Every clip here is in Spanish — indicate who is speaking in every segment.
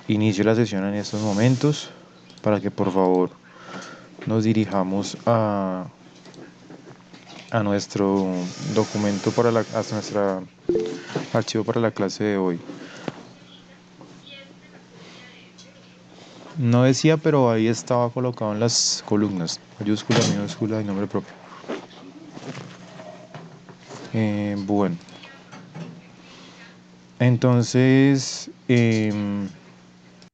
Speaker 1: inicio la sesión en estos momentos para que por favor nos dirijamos a nuestro documento a nuestro archivo para la clase de hoy. No decía, pero ahí estaba colocado en las columnas, mayúscula, minúscula y nombre propio. Bueno, entonces,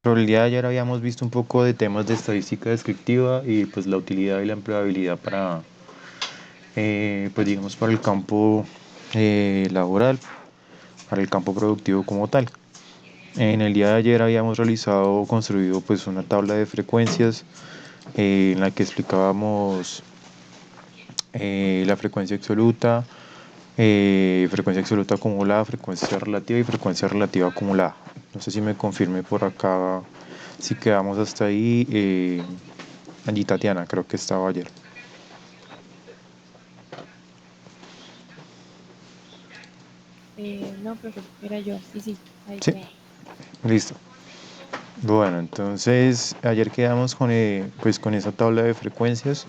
Speaker 1: por el día de ayer habíamos visto un poco de temas de estadística descriptiva y pues la utilidad y la empleabilidad para, pues digamos, para el campo laboral, para el campo productivo como tal. En el día de ayer habíamos construido pues una tabla de frecuencias en la que explicábamos la frecuencia absoluta acumulada, frecuencia relativa y frecuencia relativa acumulada. No sé si me confirme por acá si quedamos hasta ahí. Allí Tatiana, creo que estaba ayer.
Speaker 2: No, profe, era yo. Sí, ahí
Speaker 1: Sí,
Speaker 2: quedamos.
Speaker 1: listo. Bueno, entonces ayer quedamos pues, con esa tabla de frecuencias.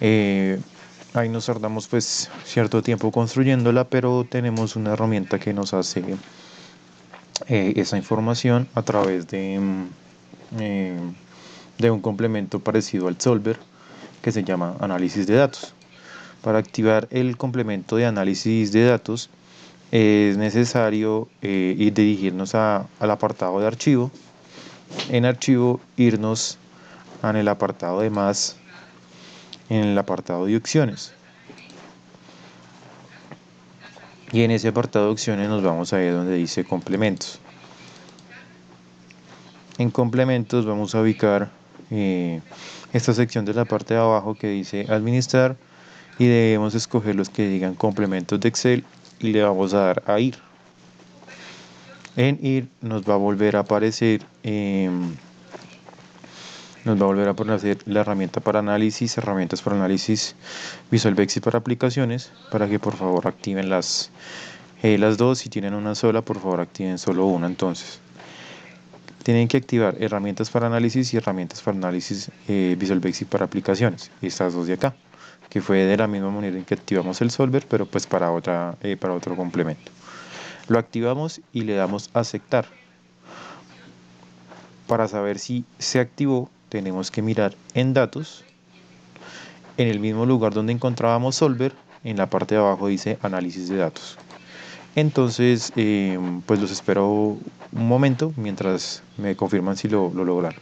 Speaker 1: Eh, Ahí nos tardamos pues cierto tiempo construyéndola, pero tenemos una herramienta que nos hace esa información a través eh, de un complemento parecido al Solver que se llama análisis de datos. Para activar el complemento de análisis de datos es necesario ir dirigirnos al apartado de archivo. En archivo irnos en el apartado de más, en el apartado de opciones. Y en ese apartado de opciones nos vamos a ir donde dice complementos. En complementos vamos a ubicar esta sección de la parte de abajo que dice administrar y debemos escoger los que digan complementos de Excel y le vamos a dar a ir. En ir nos va a volver a aparecer la herramienta para análisis, herramientas para análisis Visual Basic para aplicaciones, para que por favor activen las dos. Si tienen una sola, por favor activen solo una. Entonces, tienen que activar herramientas para análisis y herramientas para análisis Visual Basic para aplicaciones. Estas dos de acá, que fue de la misma manera en que activamos el solver, pero pues para otro complemento. Lo activamos y le damos a aceptar. Para saber si se activó, tenemos que mirar en datos. En el mismo lugar donde encontrábamos solver, en la parte de abajo dice análisis de datos. Entonces, pues los espero un momento mientras me confirman si lo lograron.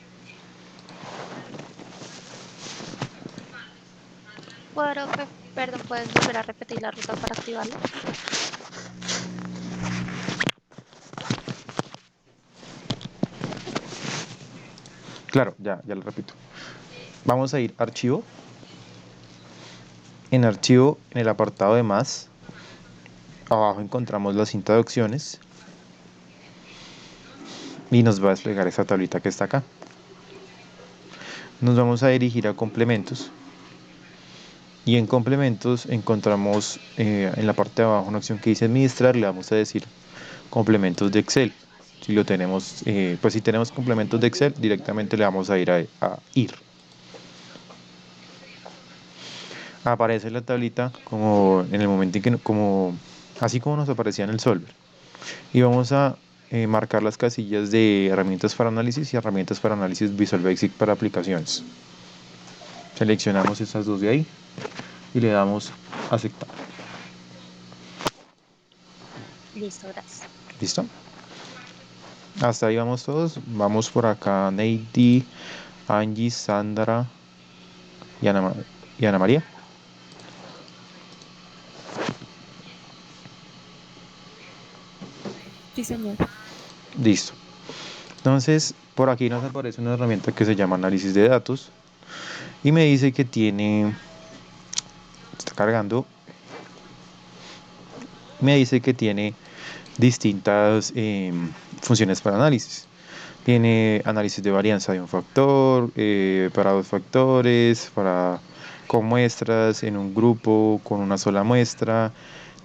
Speaker 3: Profe, perdón, ¿puedes volver a repetir la ruta para activarlo?
Speaker 1: Claro, ya lo repito. Vamos a ir a archivo. En archivo, en el apartado de más, abajo encontramos la cinta de opciones y nos va a desplegar esta tablita que está acá. Nos vamos a dirigir a complementos y en complementos encontramos en la parte de abajo una opción que dice administrar. Le vamos a decir complementos de Excel. Si lo tenemos, pues si tenemos complementos de Excel, directamente le vamos a ir a ir. Aparece la tablita como en el momento en que, así como nos aparecía en el solver. Y vamos a marcar las casillas de herramientas para análisis y herramientas para análisis Visual Basic para aplicaciones. Seleccionamos estas dos de ahí y le damos a aceptar.
Speaker 3: Listo, gracias.
Speaker 1: ¿Listo? Hasta ahí vamos todos. Vamos por acá, Neidi, Angie, Sandra y Ana María.
Speaker 2: Sí, señor.
Speaker 1: Listo. Entonces, por aquí nos aparece una herramienta que se llama análisis de datos y me dice que está cargando, me dice que tiene distintas funciones para análisis. Tiene análisis de varianza de un factor, para dos factores, con muestras en un grupo, con una sola muestra.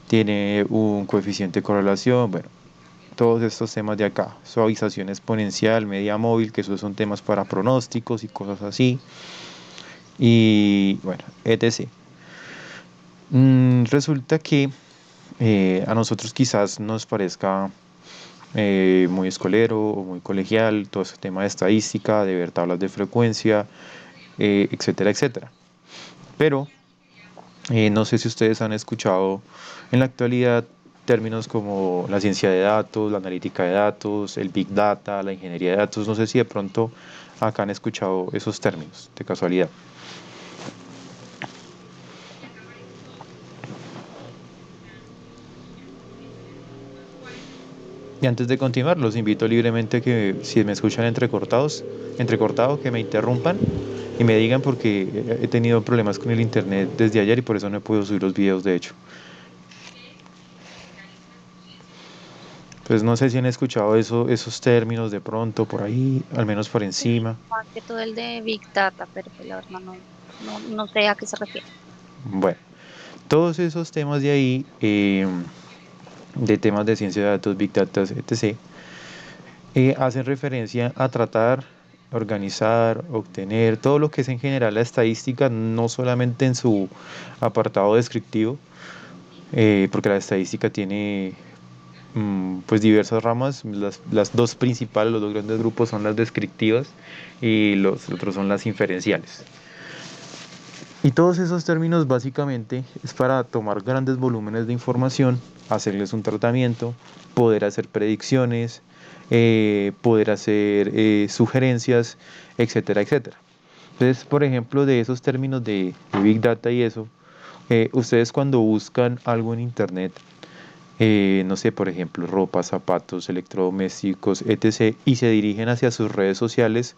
Speaker 1: Tiene un coeficiente de correlación. Bueno, todos estos temas de acá, suavización exponencial, media móvil, que esos son temas para pronósticos y cosas así, y bueno, etc. Resulta que a nosotros quizás nos parezca muy escolero o muy colegial todo ese tema de estadística, de ver tablas de frecuencia, etcétera, etcétera. Pero no sé si ustedes han escuchado en la actualidad términos como la ciencia de datos, la analítica de datos, el big data, la ingeniería de datos. No sé si de pronto acá han escuchado esos términos de casualidad. Y antes de continuar, los invito libremente que si me escuchan entrecortado, que me interrumpan y me digan porque he tenido problemas con el internet desde ayer y por eso no he podido subir los videos, de hecho. Pues no sé si han escuchado esos términos de pronto por ahí, al menos por
Speaker 3: Sí,
Speaker 1: encima.
Speaker 3: más que todo el de Big Data, pero pues la verdad no sé a qué se refiere.
Speaker 1: Bueno, todos esos temas de ahí, de temas de ciencia de datos, big data, etc., hacen referencia a tratar, organizar, obtener, todo lo que es en general la estadística, no solamente en su apartado descriptivo, porque la estadística tiene pues diversas ramas. Las dos principales, los dos grandes grupos son las descriptivas y los otros son las inferenciales. Y todos esos términos básicamente es para tomar grandes volúmenes de información, hacerles un tratamiento, poder hacer predicciones, poder hacer sugerencias, etcétera, etcétera. Entonces, por ejemplo, de esos términos de Big Data y eso, ustedes cuando buscan algo en Internet, no sé, por ejemplo, ropa, zapatos, electrodomésticos, etc., y se dirigen hacia sus redes sociales,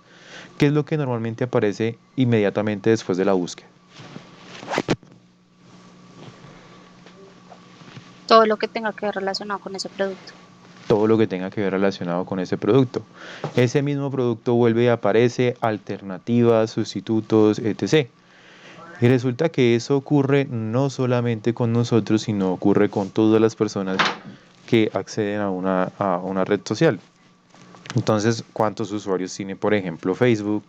Speaker 1: ¿qué es lo que normalmente aparece inmediatamente después de la búsqueda?
Speaker 3: Todo lo que tenga que ver relacionado con ese producto.
Speaker 1: Todo lo que tenga que ver relacionado con ese producto. Ese mismo producto vuelve y aparece, alternativas, sustitutos, etc. Y resulta que eso ocurre no solamente con nosotros, sino ocurre con todas las personas que acceden a una red social. Entonces, ¿cuántos usuarios tiene, por ejemplo, Facebook?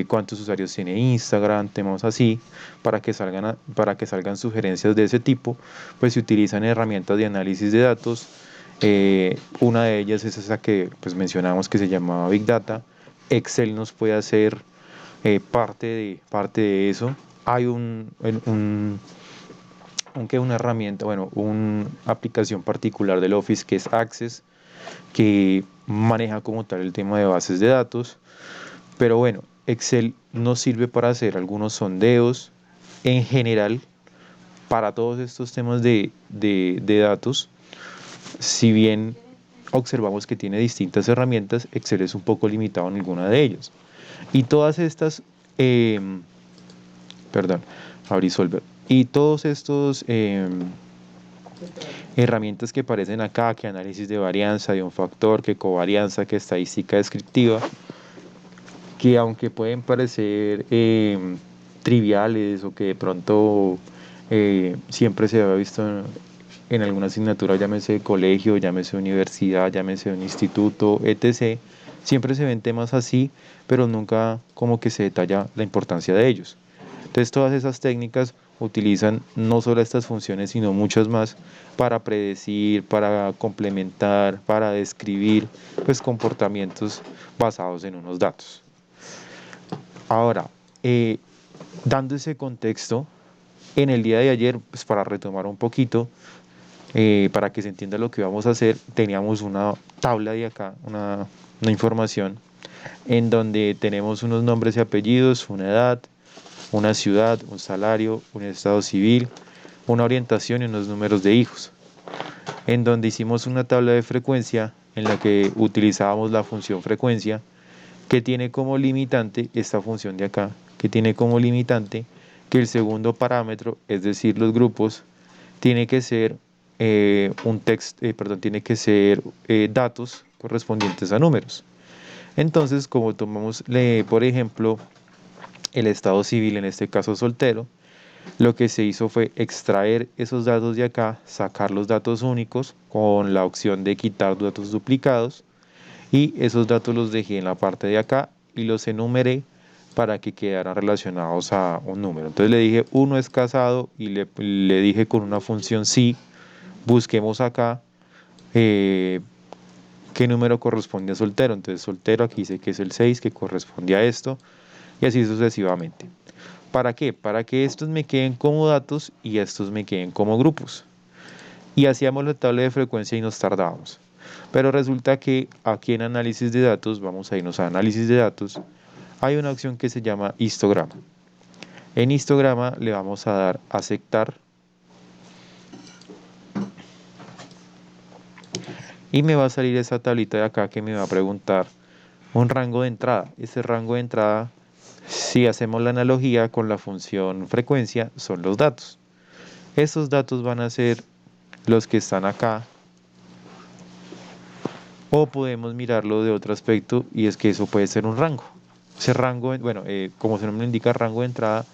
Speaker 1: ¿Cuántos usuarios tiene Instagram? Temas así, para que salgan sugerencias de ese tipo, pues se utilizan herramientas de análisis de datos. Una de ellas es esa que pues, mencionamos que se llamaba Big Data. Excel nos puede hacer parte de eso. Hay una herramienta, bueno, una aplicación particular del Office que es Access, que maneja como tal el tema de bases de datos. Pero bueno, Excel nos sirve para hacer algunos sondeos en general para todos estos temas de datos. Si bien observamos que tiene distintas herramientas, Excel es un poco limitado en alguna de ellas. Y todas estas, eh, perdón, abrí Solver. Y todos estos herramientas que aparecen acá, que análisis de varianza de un factor, que covarianza, que estadística descriptiva, que aunque pueden parecer triviales o que de pronto siempre se había visto en alguna asignatura, llámese colegio, llámese universidad, llámese un instituto, etc., siempre se ven temas así, pero nunca como que se detalla la importancia de ellos. Entonces todas esas técnicas utilizan no solo estas funciones, sino muchas más para predecir, para complementar, para describir pues, comportamientos basados en unos datos. Ahora, dando ese contexto, en el día de ayer, pues para retomar un poquito, para que se entienda lo que vamos a hacer, teníamos una tabla de acá, una información, en donde tenemos unos nombres y apellidos, una edad, una ciudad, un salario, un estado civil, una orientación y unos números de hijos, en donde hicimos una tabla de frecuencia en la que utilizábamos la función frecuencia, que tiene como limitante esta función de acá, que tiene como limitante que el segundo parámetro, es decir, los grupos, tiene que ser tiene que ser datos correspondientes a números. Entonces, como tomamos, por ejemplo, el estado civil, en este caso soltero, lo que se hizo fue extraer esos datos de acá, sacar los datos únicos con la opción de quitar datos duplicados y esos datos los dejé en la parte de acá y los enumeré para que quedaran relacionados a un número. Entonces le dije uno es casado y le dije con una función sí, busquemos acá eh, qué número corresponde a soltero. Entonces soltero aquí dice que es el 6 que corresponde a esto y así sucesivamente. ¿Para qué? Para que estos me queden como datos y estos me queden como grupos. Y hacíamos la tabla de frecuencia y nos tardábamos. Pero resulta que aquí en análisis de datos, vamos a irnos a análisis de datos, hay una opción que se llama histograma. En histograma le vamos a dar aceptar y me va a salir esa tablita de acá que me va a preguntar un rango de entrada. Ese rango de entrada, si hacemos la analogía con la función frecuencia, son los datos. Estos datos van a ser los que están acá o podemos mirarlo de otro aspecto y es que eso puede ser un rango. Ese rango, bueno, como su nombre indica, rango de entrada,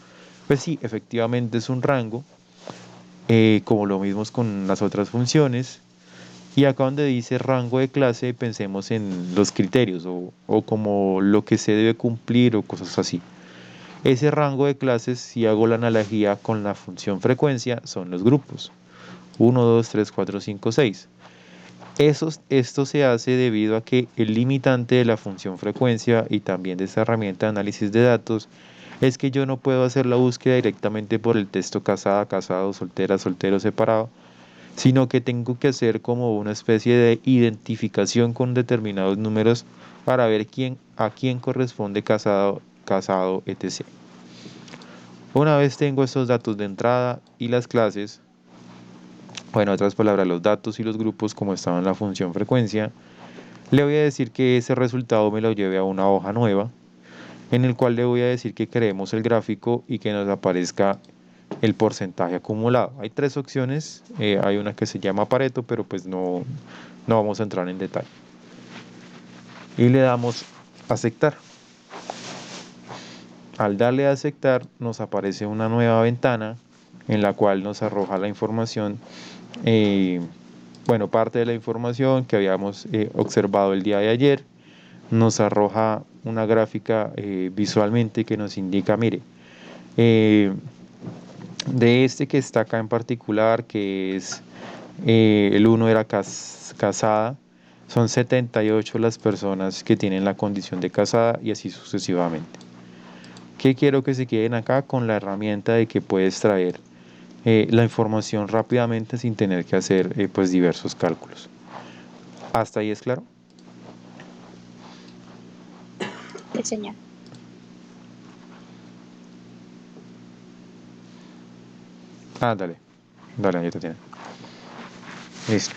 Speaker 1: pues sí, efectivamente es un rango, como lo mismo es con las otras funciones. Y acá donde dice rango de clase, pensemos en los criterios o como lo que se debe cumplir o cosas así. Ese rango de clases, si hago la analogía con la función frecuencia, son los grupos. 1, 2, 3, 4, 5, 6. Esto se hace debido a que el limitante de la función frecuencia y también de esta herramienta de análisis de datos es que yo no puedo hacer la búsqueda directamente por el texto casada, casado, soltera, soltero, separado, sino que tengo que hacer como una especie de identificación con determinados números para ver a quién corresponde casado, casado, etc. Una vez tengo estos datos de entrada y las clases, bueno, en otras palabras, los datos y los grupos como estaban en la función frecuencia, le voy a decir que ese resultado me lo lleve a una hoja nueva, en el cual le voy a decir que creemos el gráfico y que nos aparezca el porcentaje acumulado. Hay tres opciones, hay una que se llama Pareto, pero pues no vamos a entrar en detalle. Y le damos aceptar. Al darle a aceptar nos aparece una nueva ventana en la cual nos arroja la información, bueno, parte de la información que habíamos observado el día de ayer, nos arroja una gráfica visualmente que nos indica, mire, de este que está acá en particular, que es el uno era casada, son 78 las personas que tienen la condición de casada y así sucesivamente. ¿Qué quiero que se queden acá? Con la herramienta de que puedes traer la información rápidamente sin tener que hacer pues diversos cálculos. ¿Hasta ahí es claro?
Speaker 3: Sí, señor.
Speaker 1: Dale, ya te tiene. Listo.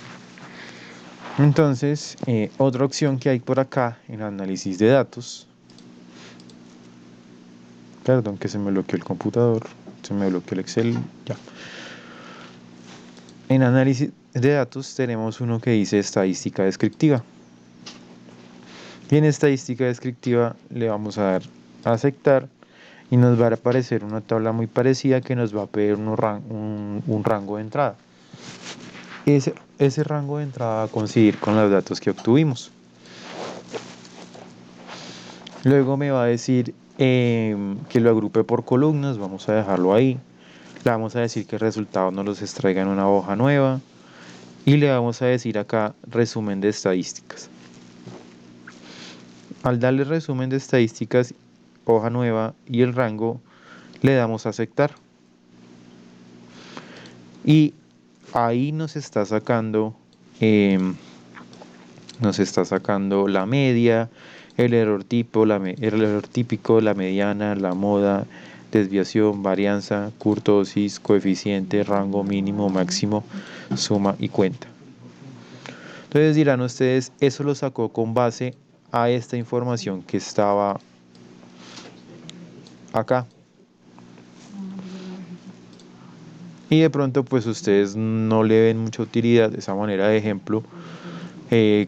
Speaker 1: Entonces, otra opción que hay por acá en análisis de datos. Perdón que se me bloqueó el computador, se me bloqueó el Excel, ya. En análisis de datos tenemos uno que dice estadística descriptiva. Y en estadística descriptiva le vamos a dar a aceptar y nos va a aparecer una tabla muy parecida que nos va a pedir un rango de entrada. Ese rango de entrada va a coincidir con los datos que obtuvimos. Luego me va a decir que lo agrupe por columnas, vamos a dejarlo ahí. Le vamos a decir que el resultado nos los extraiga en una hoja nueva. Y le vamos a decir acá resumen de estadísticas. Al darle resumen de estadísticas, hoja nueva y el rango, le damos a aceptar. Y ahí nos está sacando la media, el error tipo, el error típico, la mediana, la moda, desviación, varianza, kurtosis, coeficiente, rango mínimo, máximo, suma y cuenta. Entonces dirán ustedes, eso lo sacó con base a esta información que estaba acá. Y de pronto pues ustedes no le ven mucha utilidad de esa manera de ejemplo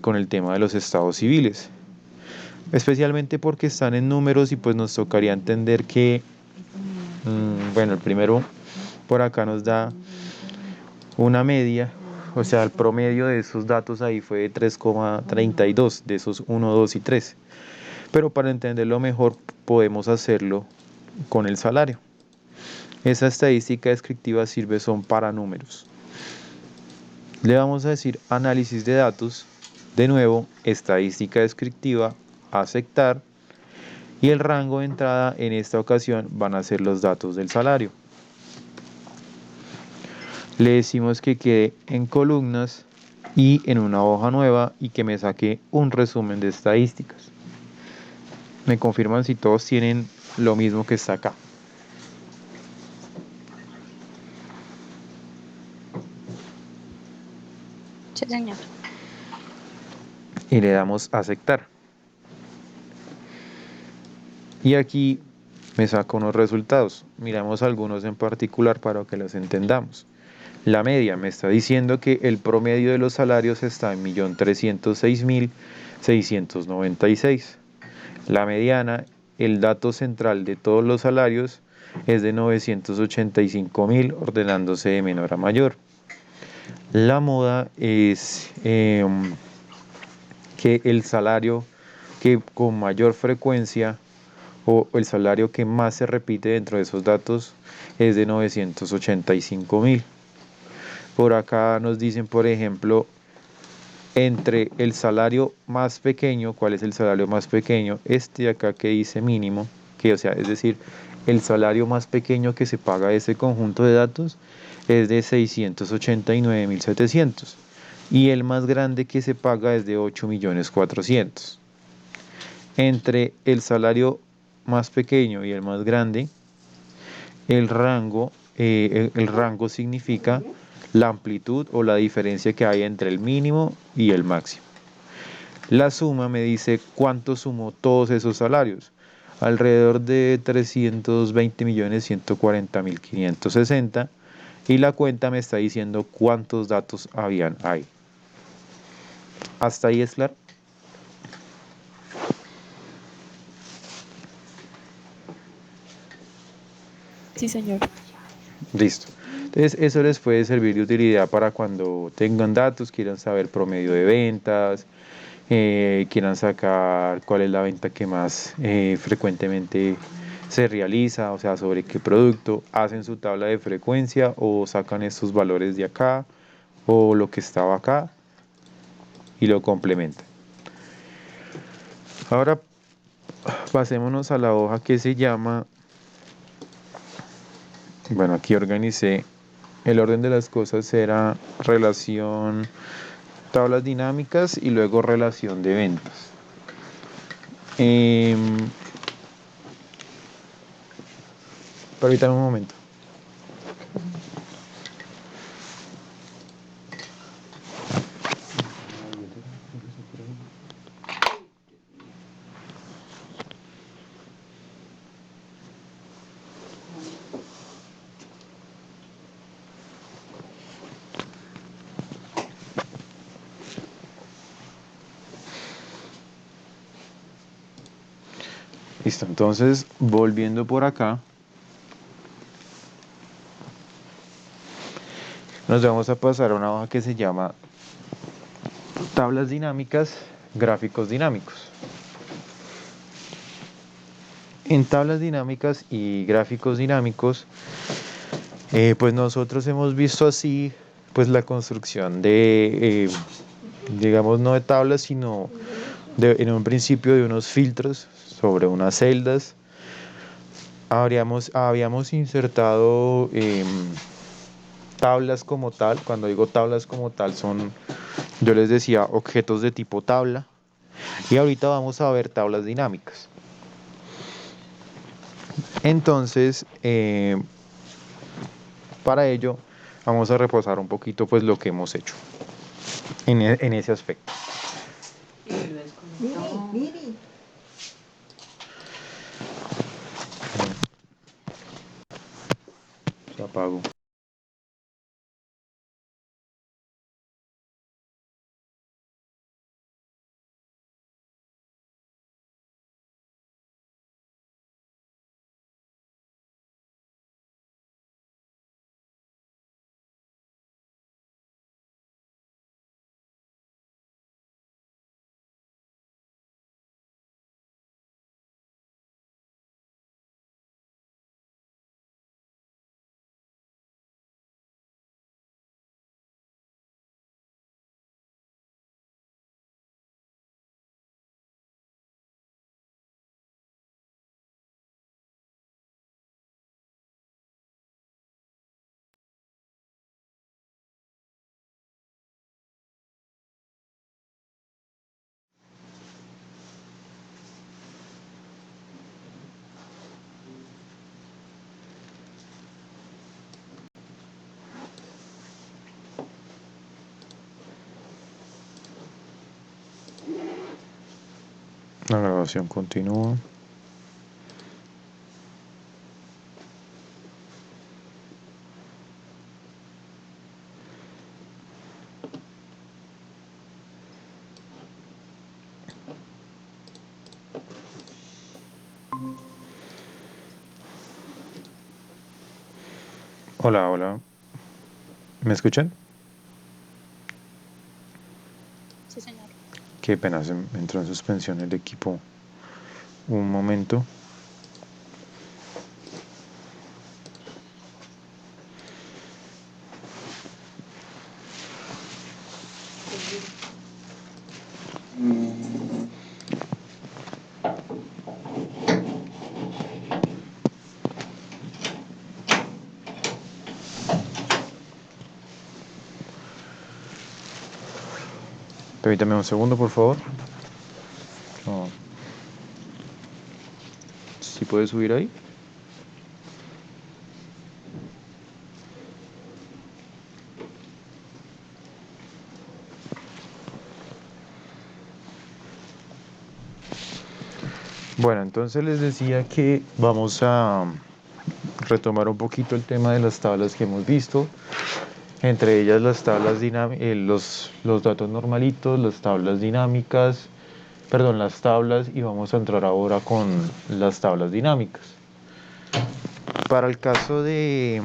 Speaker 1: con el tema de los estados civiles. Especialmente porque están en números y pues nos tocaría entender que, bueno, el primero Por acá nos da una media, o sea, el promedio de esos datos ahí fue de 3,32, de esos 1, 2 y 3. Pero para entenderlo mejor podemos hacerlo con el salario. Esa estadística descriptiva sirve son para números. Le vamos a decir análisis de datos, de nuevo, estadística descriptiva, aceptar, y el rango de entrada en esta ocasión van a ser los datos del salario. Le decimos que quede en columnas y en una hoja nueva y que me saque un resumen de estadísticas. Me confirman si todos tienen lo mismo que está acá.
Speaker 3: Sí, señor.
Speaker 1: Y le damos a aceptar. Y aquí me saca unos resultados. Miramos algunos en particular para que los entendamos. La media me está diciendo que el promedio de los salarios está en 1.306.696. La mediana, el dato central de todos los salarios, es de 985.000, ordenándose de menor a mayor. La moda es que el salario que con mayor frecuencia o el salario que más se repite dentro de esos datos es de 985.000. Por acá nos dicen, por ejemplo, entre el salario más pequeño, ¿cuál es el salario más pequeño? Este de acá que dice mínimo, que o sea, es decir, el salario más pequeño que se paga de ese conjunto de datos es de 689.700 y el más grande que se paga es de 8.400.000. Entre el salario más pequeño y el más grande, el rango significa la amplitud o la diferencia que hay entre el mínimo y el máximo. La suma me dice cuánto sumó todos esos salarios. Alrededor de 320.140.560 y la cuenta me está diciendo cuántos datos habían ahí. ¿Hasta ahí es claro?
Speaker 2: Sí, señor.
Speaker 1: Listo. Entonces, eso les puede servir de utilidad para cuando tengan datos, quieran saber promedio de ventas, quieran sacar cuál es la venta que más frecuentemente se realiza, o sea, sobre qué producto, hacen su tabla de frecuencia o sacan estos valores de acá o lo que estaba acá y lo complementan. Ahora pasémonos a la hoja que se llama, bueno, aquí organicé, el orden de las cosas era relación, tablas dinámicas y luego relación de ventas. Permítanme un momento. Listo, entonces volviendo por acá, nos vamos a pasar a una hoja que se llama tablas dinámicas, gráficos dinámicos. En tablas dinámicas y gráficos dinámicos, pues nosotros hemos visto así pues la construcción de, digamos, no de tablas, sino en un principio de unos filtros sobre unas celdas. Habíamos insertado tablas como tal. Cuando digo tablas como tal son, yo les decía, objetos de tipo tabla. Y ahorita vamos a ver tablas dinámicas. Entonces, para ello, vamos a repasar un poquito pues lo que hemos hecho en ese aspecto. Se apagó. La grabación continúa. Hola, hola. ¿Me escuchan?
Speaker 3: Sí, señor.
Speaker 1: Qué pena, se me entró en suspensión el equipo. Un momento. Permítame un segundo, por favor. No. ¿Sí puede subir ahí? Bueno, entonces les decía que vamos a retomar un poquito el tema de las tablas que hemos visto, entre ellas las tablas los datos normalitos, las tablas dinámicas, perdón, las tablas, y vamos a entrar ahora con las tablas dinámicas. Para el caso de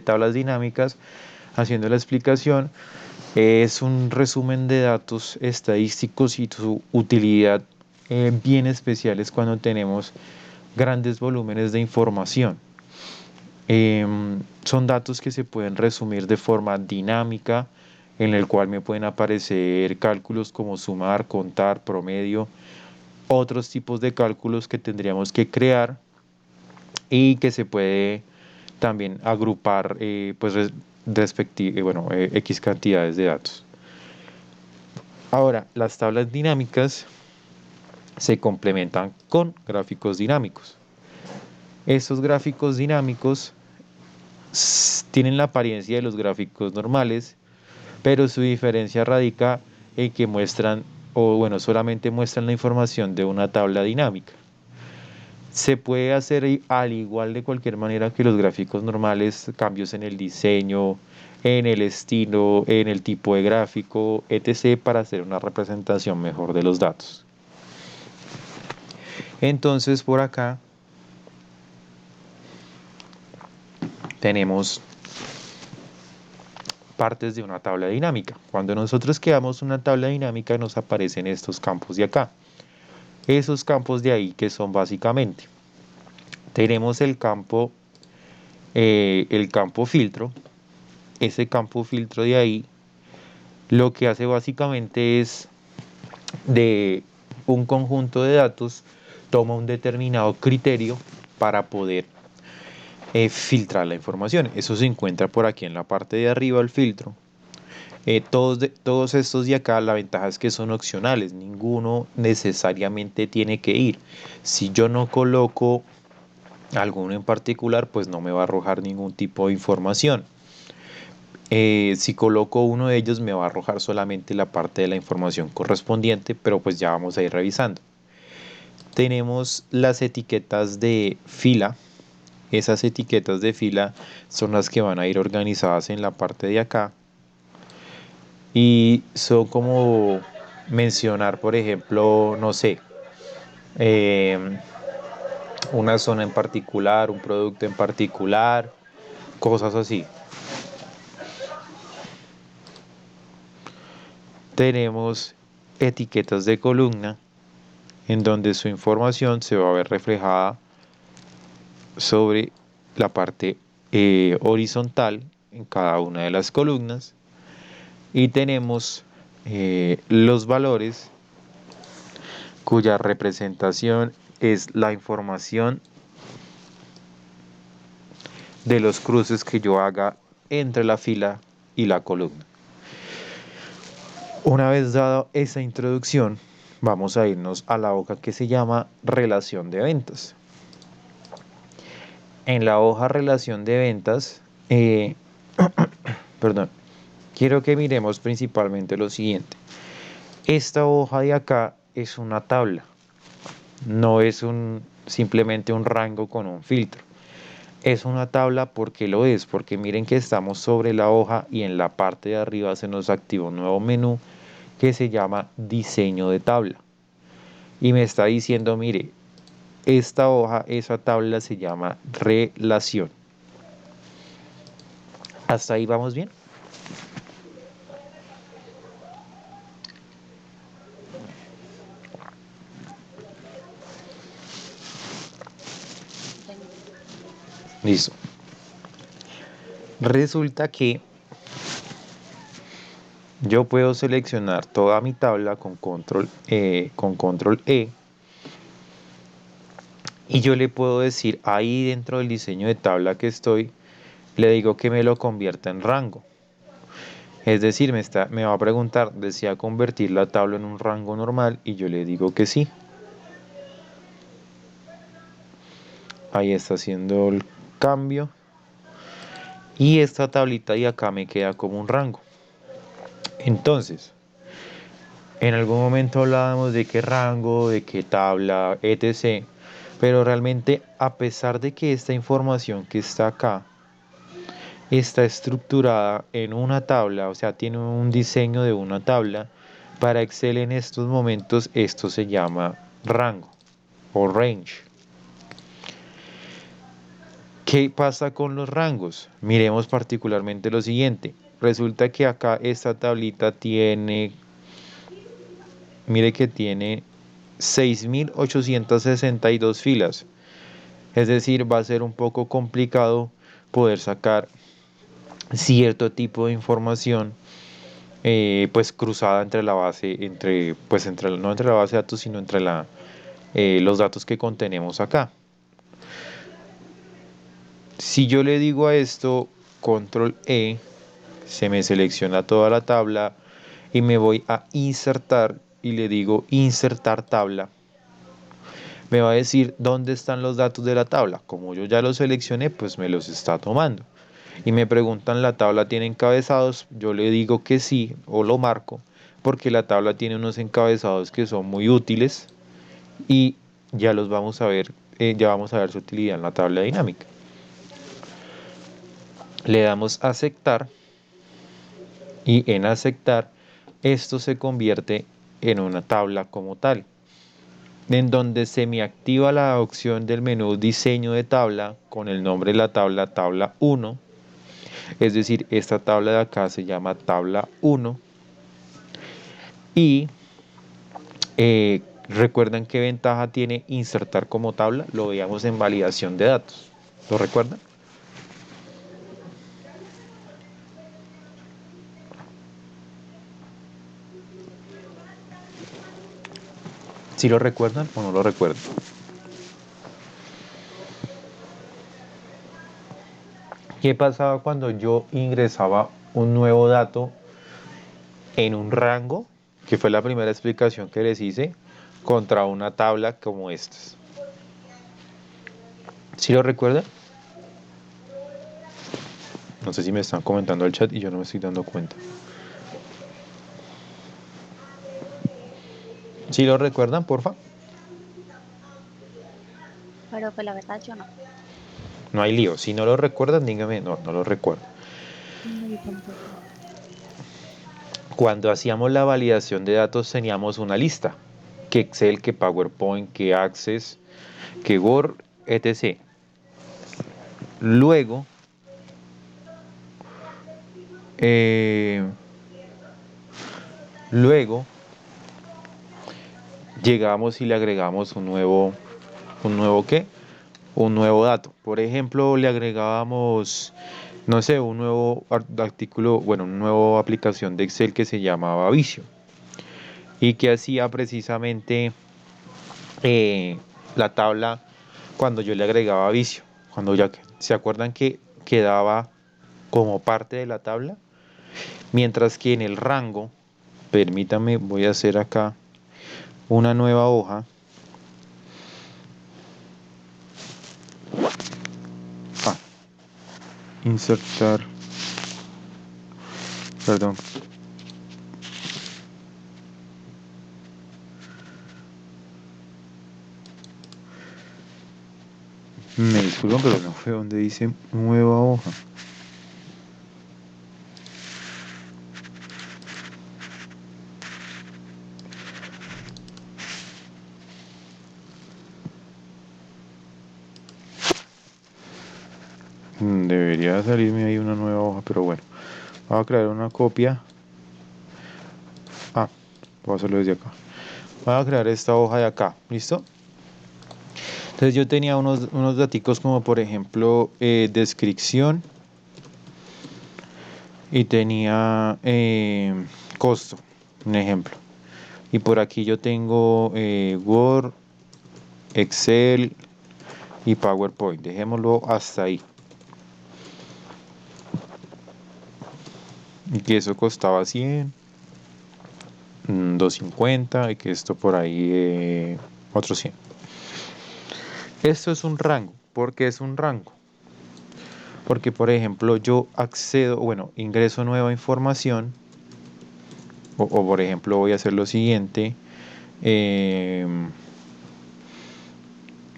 Speaker 1: tablas dinámicas, haciendo la explicación, es un resumen de datos estadísticos y su utilidad bien especiales cuando tenemos grandes volúmenes de información. Son datos que se pueden resumir de forma dinámica, en el cual me pueden aparecer cálculos como sumar, contar, promedio, otros tipos de cálculos que tendríamos que crear y que se puede también agrupar pues X cantidades de datos. Ahora, las tablas dinámicas se complementan con gráficos dinámicos. Estos gráficos dinámicos tienen la apariencia de los gráficos normales, pero su diferencia radica en que solamente muestran la información de una tabla dinámica. Se puede hacer al igual de cualquier manera que los gráficos normales, cambios en el diseño, en el estilo, en el tipo de gráfico, etc., para hacer una representación mejor de los datos. Entonces, por acá tenemos partes de una tabla dinámica. Cuando nosotros creamos una tabla dinámica, nos aparecen estos campos de acá. Esos campos de ahí, que son básicamente, tenemos el campo filtro. Ese campo filtro de ahí lo que hace básicamente es, de un conjunto de datos, toma un determinado criterio para poder filtrar la información. Eso se encuentra por aquí en la parte de arriba del filtro. Todos estos de acá, la ventaja es que son opcionales, ninguno necesariamente tiene que ir. Si yo no coloco alguno en particular, pues no me va a arrojar ningún tipo de información. Si coloco uno de ellos, me va a arrojar solamente la parte de la información correspondiente, pero pues ya vamos a ir revisando. Tenemos las etiquetas de fila. Esas etiquetas de fila son las que van a ir organizadas en la parte de acá. Y son como mencionar, por ejemplo, no sé, una zona en particular, un producto en particular, cosas así. Tenemos etiquetas de columna, en donde su información se va a ver reflejada sobre la parte horizontal en cada una de las columnas. Y tenemos los valores, cuya representación es la información de los cruces que yo haga entre la fila y la columna. Una vez dada esa introducción, vamos a irnos a la hoja que se llama relación de ventas. En la hoja relación de ventas, quiero que miremos principalmente lo siguiente. Esta hoja de acá es una tabla, no es simplemente un rango con un filtro. Es una tabla porque lo es, porque miren que estamos sobre la hoja y en la parte de arriba se nos activa un nuevo menú que se llama diseño de tabla. Y me está diciendo, mire, esta hoja, esa tabla se llama relación. ¿Hasta ahí vamos bien?
Speaker 3: Ven,
Speaker 1: Listo. Resulta que yo puedo seleccionar toda mi tabla con control E y yo le puedo decir ahí dentro del diseño de tabla que estoy, le digo que me lo convierta en rango. Es decir, me va a preguntar, ¿desea convertir la tabla en un rango normal? Y yo le digo que sí. Ahí está haciendo el cambio. Y esta tablita de acá me queda como un rango. Entonces, en algún momento hablábamos de qué rango, de qué tabla, etc. Pero realmente, a pesar de que esta información que está acá está estructurada en una tabla, o sea, tiene un diseño de una tabla, para Excel en estos momentos esto se llama rango o range. ¿Qué pasa con los rangos? Miremos particularmente lo siguiente. Resulta que acá esta tablita tiene, mire que tiene 6.862 filas. Es decir, va a ser un poco complicado poder sacar cierto tipo de información pues cruzada entre la base, no entre la base de datos, sino entre los datos que contenemos acá. Si yo le digo a esto control E, se me selecciona toda la tabla y me voy a insertar y le digo insertar tabla. Me va a decir dónde están los datos de la tabla. Como yo ya los seleccioné, pues me los está tomando. Y me preguntan, ¿la tabla tiene encabezados? Yo le digo que sí o lo marco porque la tabla tiene unos encabezados que son muy útiles y ya los vamos a ver, ya vamos a ver su utilidad en la tabla dinámica. Le damos a aceptar y en aceptar esto se convierte en una tabla como tal, en donde se me activa la opción del menú diseño de tabla con el nombre de la tabla 1, es decir, esta tabla de acá se llama tabla 1 y recuerdan qué ventaja tiene insertar como tabla, lo veíamos en validación de datos, ¿lo recuerdan? ¿Sí lo recuerdan o no lo recuerdan? ¿Qué pasaba cuando yo ingresaba un nuevo dato en un rango, que fue la primera explicación que les hice, contra una tabla como estas? ¿Sí lo recuerdan? No sé si me están comentando el chat y yo no me estoy dando cuenta. ¿Sí lo recuerdan, porfa?
Speaker 3: pero pues la verdad yo no.
Speaker 1: No hay lío. Si no lo recuerdan, díganme, no, no lo recuerdo.
Speaker 2: No, yo tampoco.
Speaker 1: Cuando hacíamos la validación de datos teníamos una lista, que Excel, que PowerPoint, que Access, que Word, etc. Luego, eh, luego llegamos y le agregamos ¿un nuevo qué? Un nuevo dato. Por ejemplo, le agregábamos, no sé, un nuevo artículo, bueno, una nueva aplicación de Excel que se llamaba Visio y que hacía precisamente eh, la tabla cuando yo le agregaba Visio. Cuando ya, ¿se acuerdan que quedaba como parte de la tabla? Mientras que en el rango, permítame, voy a hacer acá una nueva hoja. Ah, insertar, perdón. Me disculpo, pero no fue donde dice nueva hoja. Debería salirme ahí una nueva hoja, pero bueno. Voy a crear una copia. Ah, voy a hacerlo desde acá. Voy a crear esta hoja de acá, ¿listo? Entonces yo tenía unos daticos como por ejemplo descripción y tenía costo, un ejemplo. Y por aquí yo tengo Word, Excel y PowerPoint. Dejémoslo hasta ahí. Y que eso costaba 100, 250 y que esto por ahí otros 100. Esto es un rango. ¿Por qué es un rango? Porque, por ejemplo, yo accedo, bueno, ingreso nueva información o por ejemplo, voy a hacer lo siguiente. eh,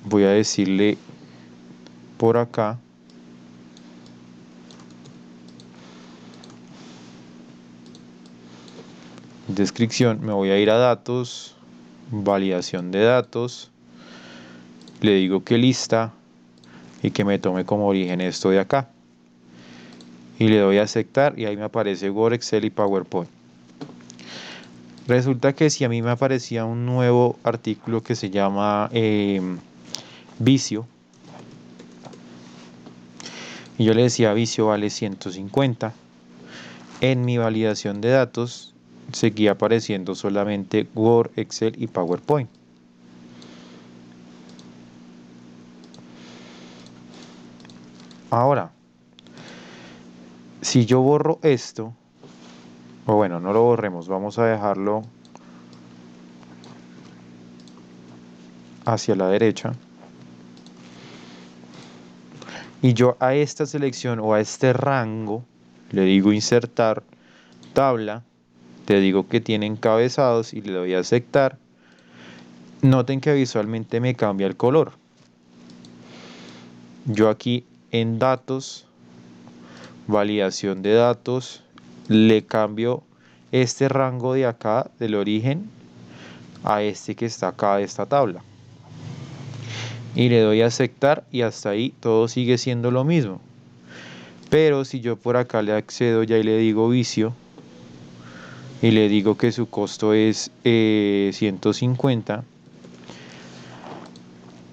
Speaker 1: Voy a decirle por acá, descripción, me voy a ir a datos, validación de datos, le digo que lista y que me tome como origen esto de acá. Y le doy a aceptar y ahí me aparece Word, Excel y PowerPoint. Resulta que si a mí me aparecía un nuevo artículo que se llama vicio, y yo le decía vicio vale 150, en mi validación de datos seguía apareciendo solamente Word, Excel y PowerPoint. Ahora, si yo borro esto, o bueno, no lo borremos, vamos a dejarlo hacia la derecha. Y yo a esta selección o a este rango le digo insertar tabla, te digo que tiene encabezados y le doy a aceptar. Noten que visualmente me cambia el color. Yo aquí en datos, validación de datos, le cambio este rango de acá del origen a este que está acá de esta tabla. Y le doy a aceptar y hasta ahí todo sigue siendo lo mismo. Pero si yo por acá le accedo ya y le digo vicio y le digo que su costo es 150,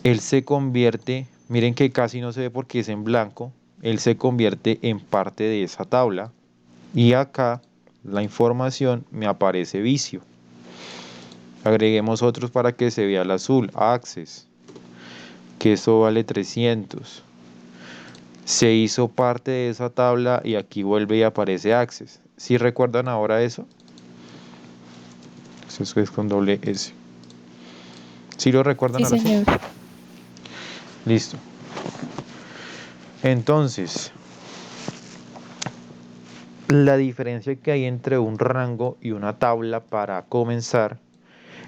Speaker 1: él se convierte, miren que casi no se ve porque es en blanco, él se convierte en parte de esa tabla y acá la información me aparece vicio. Agreguemos otros para que se vea el azul, access, que eso vale 300. Se hizo parte de esa tabla y aquí vuelve y aparece access. ¿Sí recuerdan ahora eso? Eso es con doble S. ¿Sí lo recuerdan
Speaker 2: Sí,
Speaker 1: ahora sí?
Speaker 2: señor.
Speaker 1: Listo. Entonces, la diferencia que hay entre un rango y una tabla para comenzar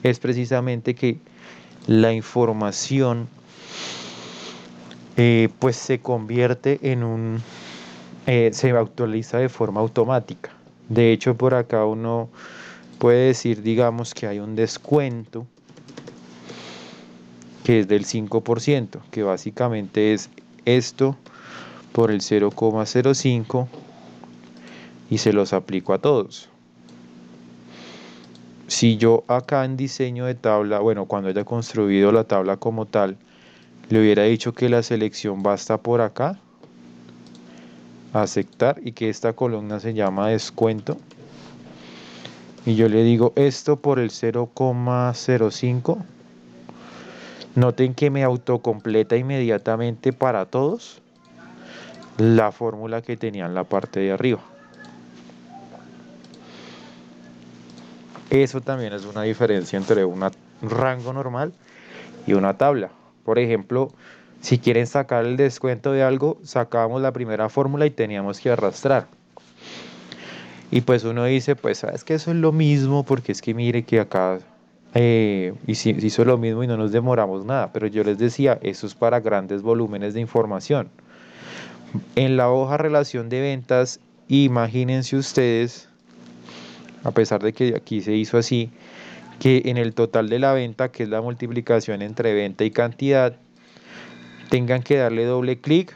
Speaker 1: es precisamente que la información pues se convierte en se actualiza de forma automática. De hecho, por acá uno puede decir, digamos, que hay un descuento que es del 5%, que básicamente es esto por el 0,05 y se los aplico a todos. Si yo acá en diseño de tabla, bueno, cuando haya construido la tabla como tal, le hubiera dicho que la selección va hasta por acá, aceptar, y que esta columna se llama descuento, y yo le digo esto por el 0,05, noten que me autocompleta inmediatamente para todos la fórmula que tenía en la parte de arriba. Eso también es una diferencia entre un rango normal y una tabla. Por ejemplo, si quieren sacar el descuento de algo, sacábamos la primera fórmula y teníamos que arrastrar. Y pues uno dice, pues sabes que eso es lo mismo porque es que mire que acá y se hizo lo mismo y no nos demoramos nada, pero yo les decía, eso es para grandes volúmenes de información. En la hoja relación de ventas, imagínense ustedes, a pesar de que aquí se hizo así, que en el total de la venta, que es la multiplicación entre venta y cantidad, tengan que darle doble clic.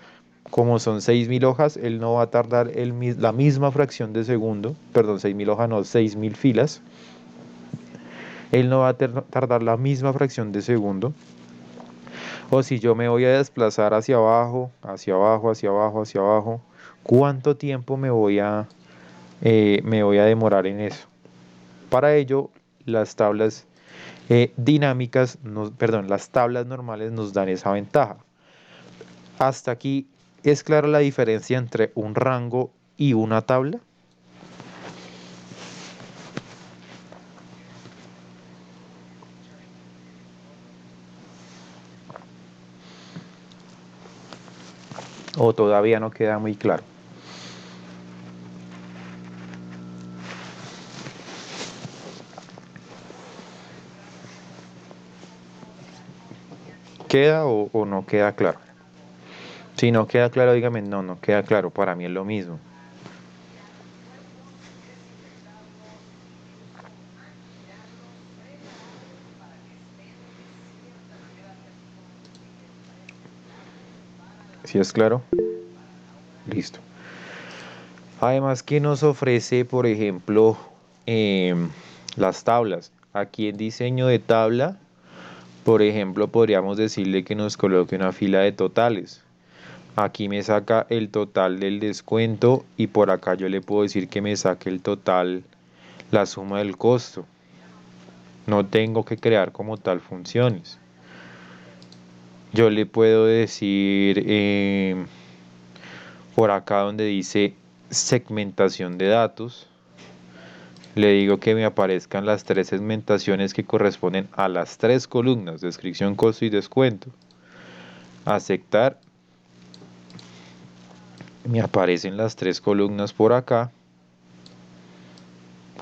Speaker 1: Como son 6.000 hojas, él no va a tardar la misma fracción de segundo, perdón, 6.000 hojas, no, 6.000 filas. Él no va a tardar la misma fracción de segundo. O si yo me voy a desplazar hacia abajo, hacia abajo, hacia abajo, hacia abajo, ¿cuánto tiempo me voy a demorar en eso? Para ello, las tablas dinámicas, perdón, las tablas normales nos dan esa ventaja. Hasta aquí es clara la diferencia entre un rango y una tabla. O todavía no queda muy claro. ¿Queda o no queda claro? Si no queda claro, dígame, no, no queda claro. Para mí es lo mismo. ¿Sí es claro? Listo. Además que nos ofrece, por ejemplo, las tablas. Aquí en diseño de tabla, por ejemplo, podríamos decirle que nos coloque una fila de totales. Aquí me saca el total del descuento y por acá yo le puedo decir que me saque el total, la suma del costo. No tengo que crear como tal funciones. Yo le puedo decir por acá donde dice segmentación de datos, le digo que me aparezcan las tres segmentaciones que corresponden a las tres columnas, descripción, costo y descuento. Aceptar. Me aparecen las tres columnas por acá,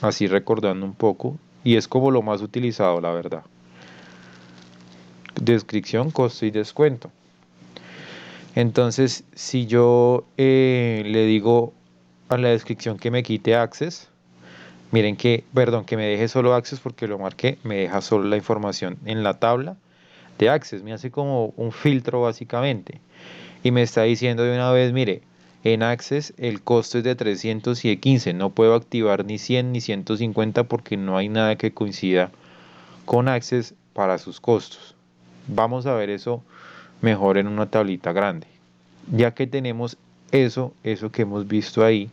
Speaker 1: así recordando un poco, y es como lo más utilizado, la verdad. Descripción, costo y descuento. Entonces, si yo le digo a la descripción que me quite access, miren que, perdón, que me deje solo access porque lo marqué, me deja solo la información en la tabla de access, me hace como un filtro básicamente. Y me está diciendo de una vez, mire, en access el costo es de 315, no puedo activar ni 100 ni 150 porque no hay nada que coincida con access para sus costos. Vamos a ver eso mejor en una tablita grande. Ya que tenemos eso que hemos visto ahí,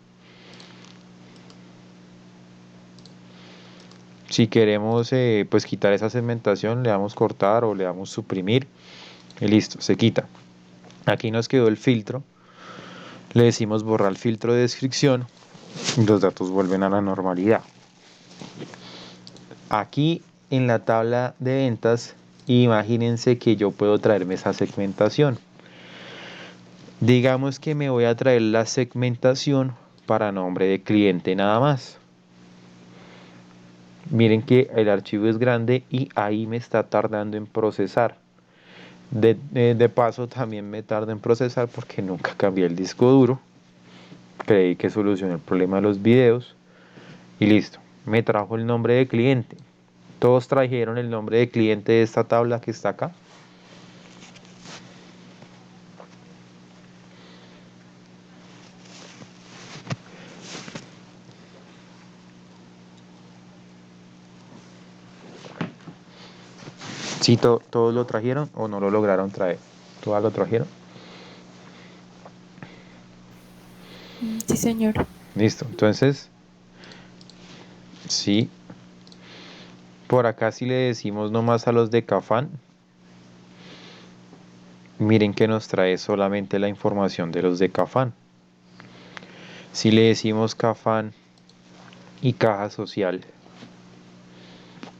Speaker 1: si queremos pues quitar esa segmentación, le damos cortar o le damos suprimir y listo, se quita. Aquí nos quedó el filtro, le decimos borrar el filtro de descripción y los datos vuelven a la normalidad. Aquí en la tabla de ventas, imagínense que yo puedo traerme esa segmentación. Digamos que me voy a traer la segmentación para nombre de cliente nada más. Miren que el archivo es grande y ahí me está tardando en procesar. De paso también me tarda en procesar porque nunca cambié el disco duro. Creí que solucioné el problema de los videos y listo. Me trajo el nombre de cliente. Todos trajeron el nombre de cliente de esta tabla que está acá. ¿Sí todos lo trajeron o no lo lograron traer? ¿Todos lo trajeron?
Speaker 2: Sí, señor.
Speaker 1: Listo. Entonces, sí. Por acá si le decimos nomás a los de Cafán, miren que nos trae solamente la información de los de Cafán. Si le decimos Cafán y caja social,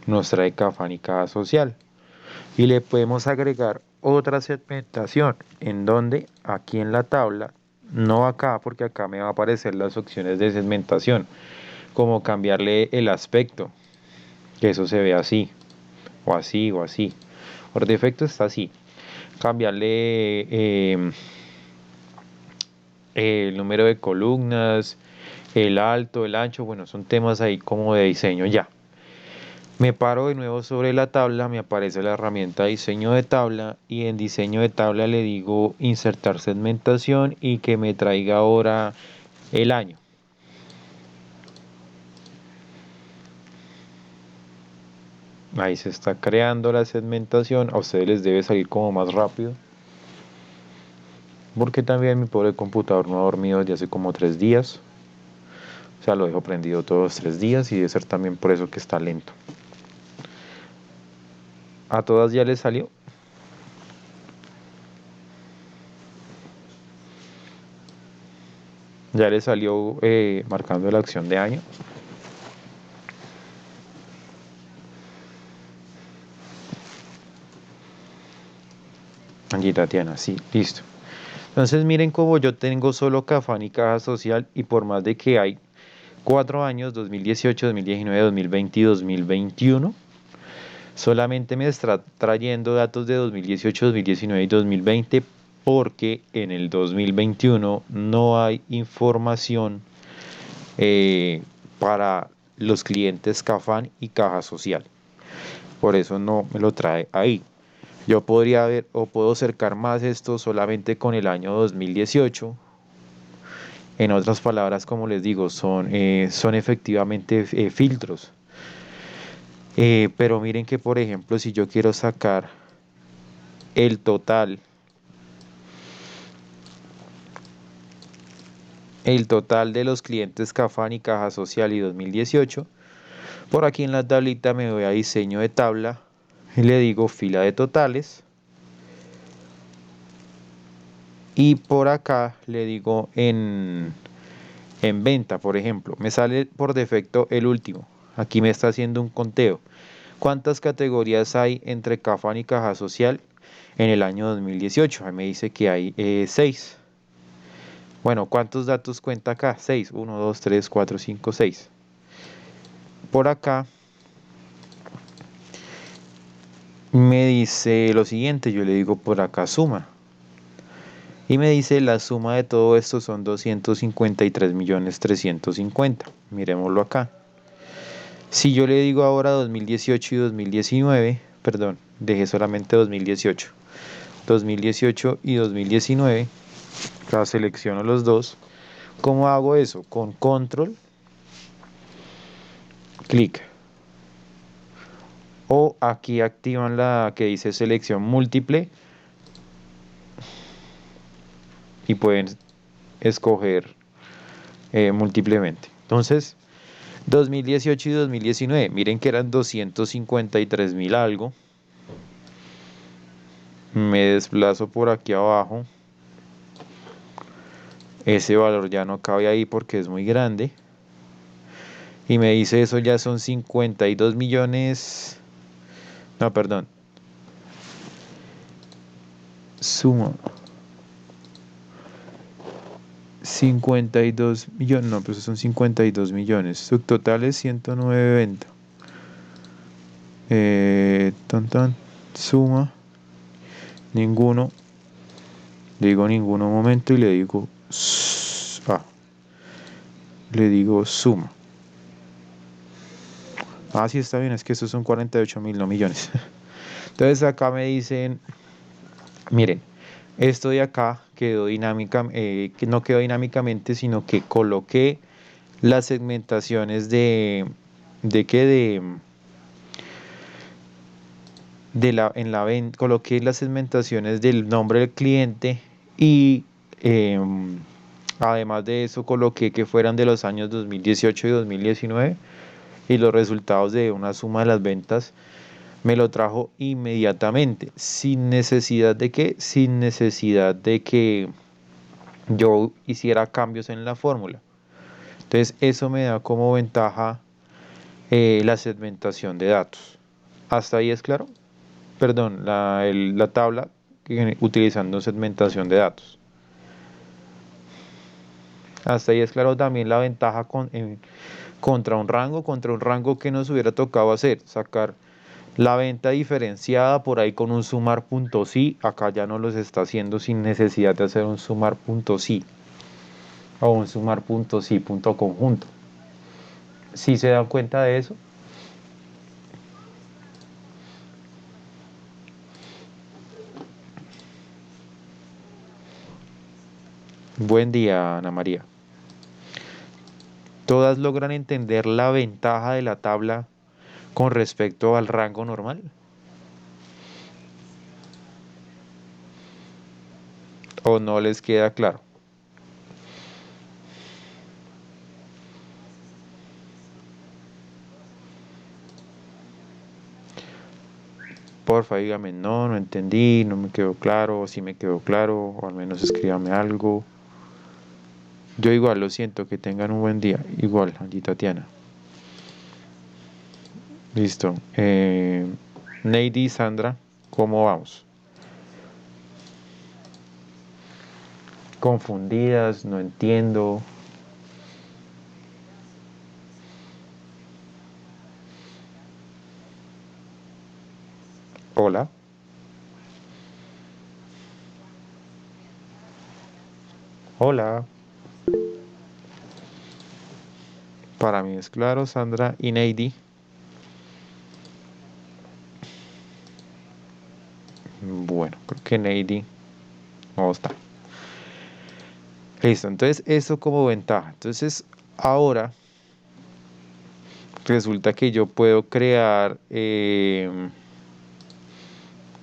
Speaker 1: nos trae Cafán y caja social. Y le podemos agregar otra segmentación en donde aquí en la tabla, no acá porque acá me va a aparecer las opciones de segmentación, como cambiarle el aspecto, que eso se ve así. o así, o así. Por defecto está así. Cambiarle el número de columnas, el alto, el ancho, bueno, son temas ahí como de diseño ya. Me paro de nuevo sobre la tabla, me aparece la herramienta diseño de tabla y en diseño de tabla le digo insertar segmentación y que me traiga ahora el año. Ahí se está creando la segmentación, a ustedes les debe salir como más rápido. Porque también mi pobre computador no ha dormido desde hace como 3 días. O sea, lo dejo prendido todos los 3 días y debe ser también por eso que está lento. ¿A todas ya les salió? Ya les salió marcando la acción de año. Allí Tatiana, sí, listo. Entonces miren como yo tengo solo Cafán y Caja Social y por más de que hay 4 años, 2018, 2019, 2020 y 2021, solamente me está trayendo datos de 2018, 2019 y 2020 porque en el 2021 no hay información para los clientes Cafán y Caja Social. Por eso no me lo trae ahí. Yo podría ver o puedo acercar más esto solamente con el año 2018. En otras palabras, como les digo, son efectivamente filtros. Pero miren que, por ejemplo, si yo quiero sacar el total, de los clientes Cafán y Caja Social y 2018, por aquí en la tablita me voy a diseño de tabla y le digo fila de totales. Y por acá le digo en venta, por ejemplo, me sale por defecto el último. Aquí me está haciendo un conteo. ¿Cuántas categorías hay entre Cafán y Caja Social en el año 2018? Ahí me dice que hay 6. Bueno, ¿cuántos datos cuenta acá? 6. 1, 2, 3, 4, 5, 6. Por acá me dice lo siguiente, yo le digo por acá suma. Y me dice la suma de todo esto son 253.350.000. Miremoslo acá. Si yo le digo ahora 2018 y 2019, perdón, dejé solamente 2018. 2018 y 2019, la selecciono los dos. ¿Cómo hago eso? Con control, clic. O aquí activan la que dice selección múltiple y pueden escoger múltiplemente. Entonces, 2018 y 2019, miren que eran 253.000 algo. Me desplazo por aquí abajo. Ese valor ya no cabe ahí porque es muy grande. Y me dice eso ya son 52 millones. No, perdón. Suma. 52 millones. No, pues son 52 millones. Su total es 109.90. Tan. Suma. Ninguno. Digo ninguno momento y le digo. Le digo suma. Ah, sí, está bien, es que estos son 48.000, no millones. Entonces acá me dicen, miren, esto de acá quedó dinámica, que no quedó dinámicamente, sino que coloqué las segmentaciones de que en la venta, coloqué las segmentaciones del nombre del cliente y además de eso coloqué que fueran de los años 2018 y 2019 y los resultados de una suma de las ventas me lo trajo inmediatamente, sin necesidad de qué, sin necesidad de que yo hiciera cambios en la fórmula. Entonces eso me da como ventaja la segmentación de datos. ¿Hasta ahí es claro? Perdón, la tabla utilizando segmentación de datos. Hasta ahí es claro también la ventaja contra un rango que nos hubiera tocado hacer, sacar La venta diferenciada por ahí con un sumar punto sí, acá ya no los está haciendo sin necesidad de hacer un sumar punto sí o un sumar punto sí punto conjunto. ¿Sí se dan cuenta de eso? Buen día, Ana María. ¿Todas logran entender la ventaja de la tabla con respecto al rango normal? ¿O no les queda claro? Porfa, dígame, no, no entendí, no me quedó claro, o sí me quedó claro, o al menos escríbame algo. Yo igual, lo siento, que tengan un buen día. Igual, Angie Tatiana. Listo. Neidy, Sandra, ¿cómo vamos? Confundidas, no entiendo. Hola. Hola. Para mí es claro, Sandra y Neidy. Bueno, creo que Neidy no está. Listo, entonces eso como ventaja. Entonces ahora resulta que yo puedo crear,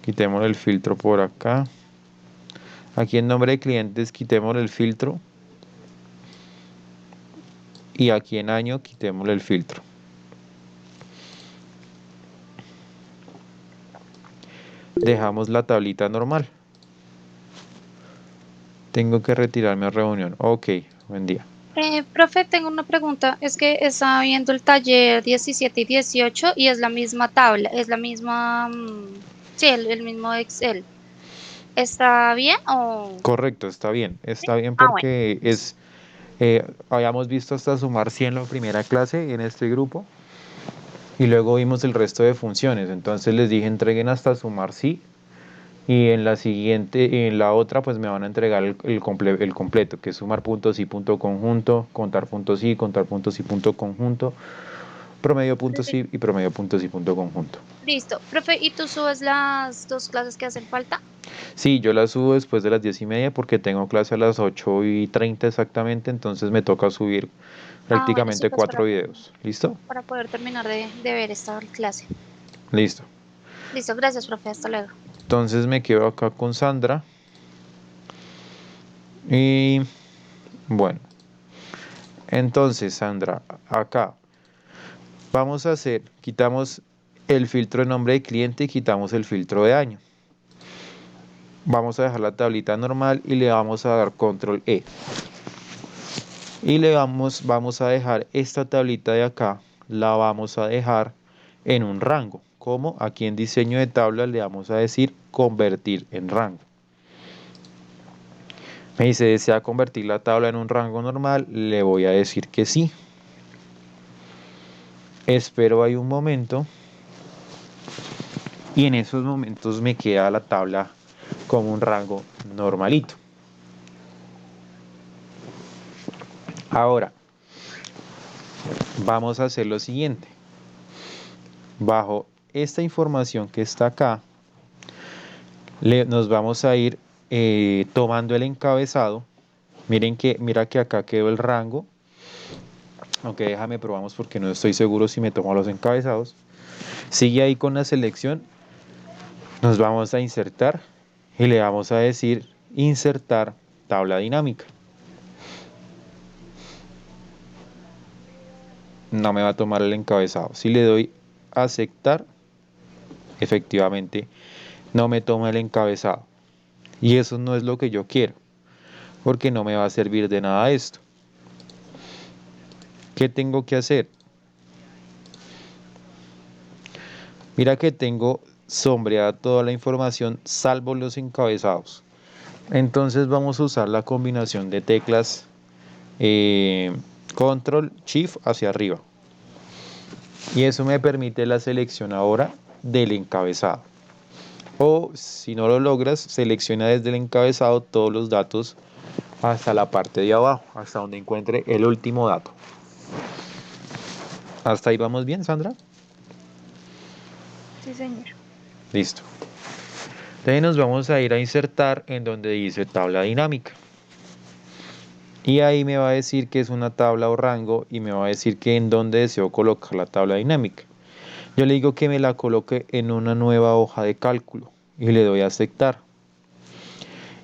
Speaker 1: quitemos el filtro por acá. Aquí en nombre de clientes quitemos el filtro. Y aquí en año quitemos el filtro. Dejamos la tablita normal. Tengo que retirarme a reunión. Ok, buen día.
Speaker 3: Profe, tengo una pregunta. Es que estaba viendo el taller 17 y 18 y es la misma tabla, es la misma, sí, el mismo Excel. ¿Está bien o...?
Speaker 1: Correcto, está bien.
Speaker 3: Sí.
Speaker 1: Está bien
Speaker 3: Ah, bueno.
Speaker 1: porque habíamos visto hasta sumar 100 la primera clase en este grupo y luego vimos el resto de funciones. Entonces les dije entreguen hasta sumar sí y en la siguiente, en la otra pues me van a entregar el completo, que es sumar puntos y punto conjunto, contar puntos y punto conjunto, promedio puntos y promedio puntos y punto conjunto.
Speaker 3: Listo. Profe, ¿y tú subes las dos clases que hacen falta?
Speaker 1: Sí, yo la subo después de las 10:30 porque tengo clase a las 8:30 exactamente, entonces me toca subir
Speaker 3: Ah, bueno, sí,
Speaker 1: prácticamente
Speaker 3: pues
Speaker 1: 4 videos. ¿Listo?
Speaker 3: para poder terminar de ver esta clase.
Speaker 1: Listo.
Speaker 3: Listo, gracias, profe. Hasta luego.
Speaker 1: Entonces me quedo acá con Sandra y bueno, entonces Sandra, acá vamos a hacer, quitamos el filtro de nombre de cliente y quitamos el filtro de año. Vamos a dejar la tablita normal y le vamos a dar control E. Y vamos a dejar esta tablita de acá, la vamos a dejar en un rango. Como aquí en diseño de tabla le vamos a decir convertir en rango. Me dice, ¿desea convertir la tabla en un rango normal? Le voy a decir que sí. Espero ahí un momento. Y en esos momentos me queda la tabla como un rango normalito. Ahora, vamos a hacer lo siguiente. Bajo esta información que está acá, nos vamos a ir tomando el encabezado. Mira que acá quedó el rango. Aunque déjame probamos porque no estoy seguro si me tomo los encabezados. Sigue ahí con la selección. Nos vamos a insertar y le vamos a decir insertar tabla dinámica. No me va a tomar el encabezado. Si le doy a aceptar, efectivamente no me toma el encabezado. Y eso no es lo que yo quiero, porque no me va a servir de nada esto. ¿Qué tengo que hacer? Mira que tengo sombreada toda la información salvo los encabezados. Entonces vamos a usar la combinación de teclas Control Shift hacia arriba. Y eso me permite la selección ahora del encabezado. O si no lo logras, selecciona desde el encabezado todos los datos hasta la parte de abajo, hasta donde encuentre el último dato. ¿Hasta ahí vamos bien, Sandra?
Speaker 2: Sí, señor.
Speaker 1: Listo. Entonces nos vamos a ir a insertar en donde dice tabla dinámica. Y ahí me va a decir que es una tabla o rango y me va a decir que en dónde deseo colocar la tabla dinámica. Yo le digo que me la coloque en una nueva hoja de cálculo y le doy a aceptar.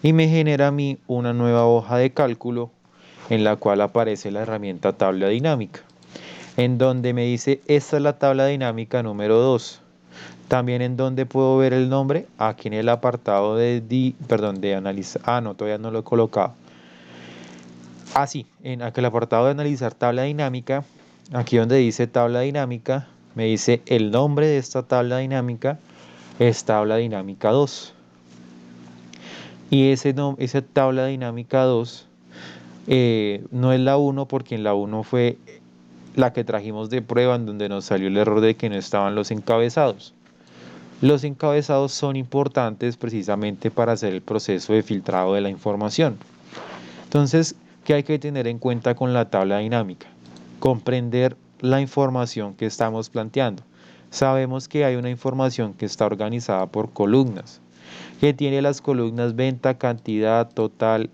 Speaker 1: Y me genera a mí una nueva hoja de cálculo en la cual aparece la herramienta tabla dinámica, en donde me dice esta es la tabla dinámica número 2. También en donde puedo ver el nombre, aquí en el apartado de analizar, no, todavía no lo he colocado. Sí, en aquel apartado de analizar tabla dinámica, aquí donde dice tabla dinámica, me dice el nombre de esta tabla dinámica es tabla dinámica 2. Y esa tabla dinámica 2 no es la 1 porque en la 1 fue la que trajimos de prueba en donde nos salió el error de que no estaban los encabezados. Los encabezados son importantes precisamente para hacer el proceso de filtrado de la información. Entonces, ¿qué hay que tener en cuenta con la tabla dinámica? Comprender la información que estamos planteando. Sabemos que hay una información que está organizada por columnas, que tiene las columnas venta, cantidad, total,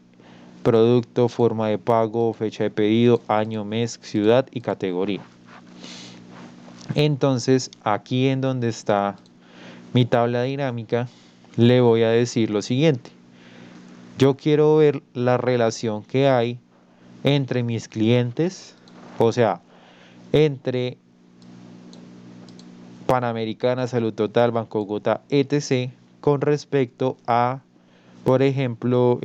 Speaker 1: producto, forma de pago, fecha de pedido, año, mes, ciudad y categoría. Entonces, aquí en donde está mi tabla dinámica, le voy a decir lo siguiente. Yo quiero ver la relación que hay entre mis clientes, o sea, entre Panamericana, Salud Total, Banco Bogotá, etc., con respecto a, por ejemplo,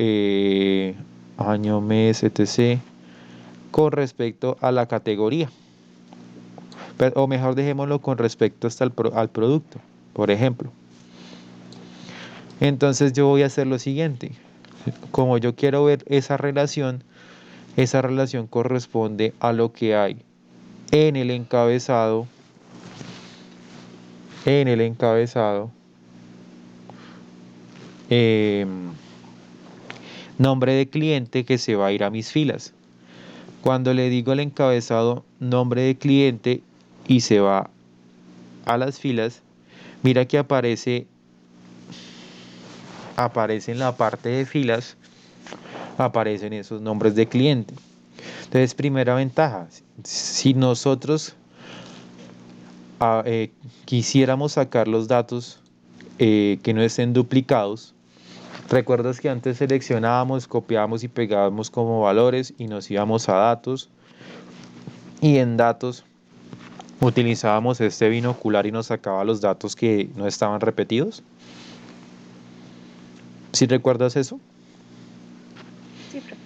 Speaker 1: año, mes, etc., con respecto a la categoría. O mejor dejémoslo con respecto hasta al producto, por ejemplo. Entonces yo voy a hacer lo siguiente. Como yo quiero ver esa relación corresponde a lo que hay en el encabezado, em, nombre de cliente que se va a ir a mis filas. Cuando le digo al encabezado nombre de cliente y se va a las filas, mira que aparece en la parte de filas, aparecen esos nombres de cliente. Entonces, primera ventaja, si nosotros quisiéramos sacar los datos que no estén duplicados, recuerdas que antes seleccionábamos, copiábamos y pegábamos como valores y nos íbamos a datos, y en datos utilizábamos este binocular y nos sacaba los datos que no estaban repetidos. ¿Sí recuerdas eso?
Speaker 2: Sí, profe.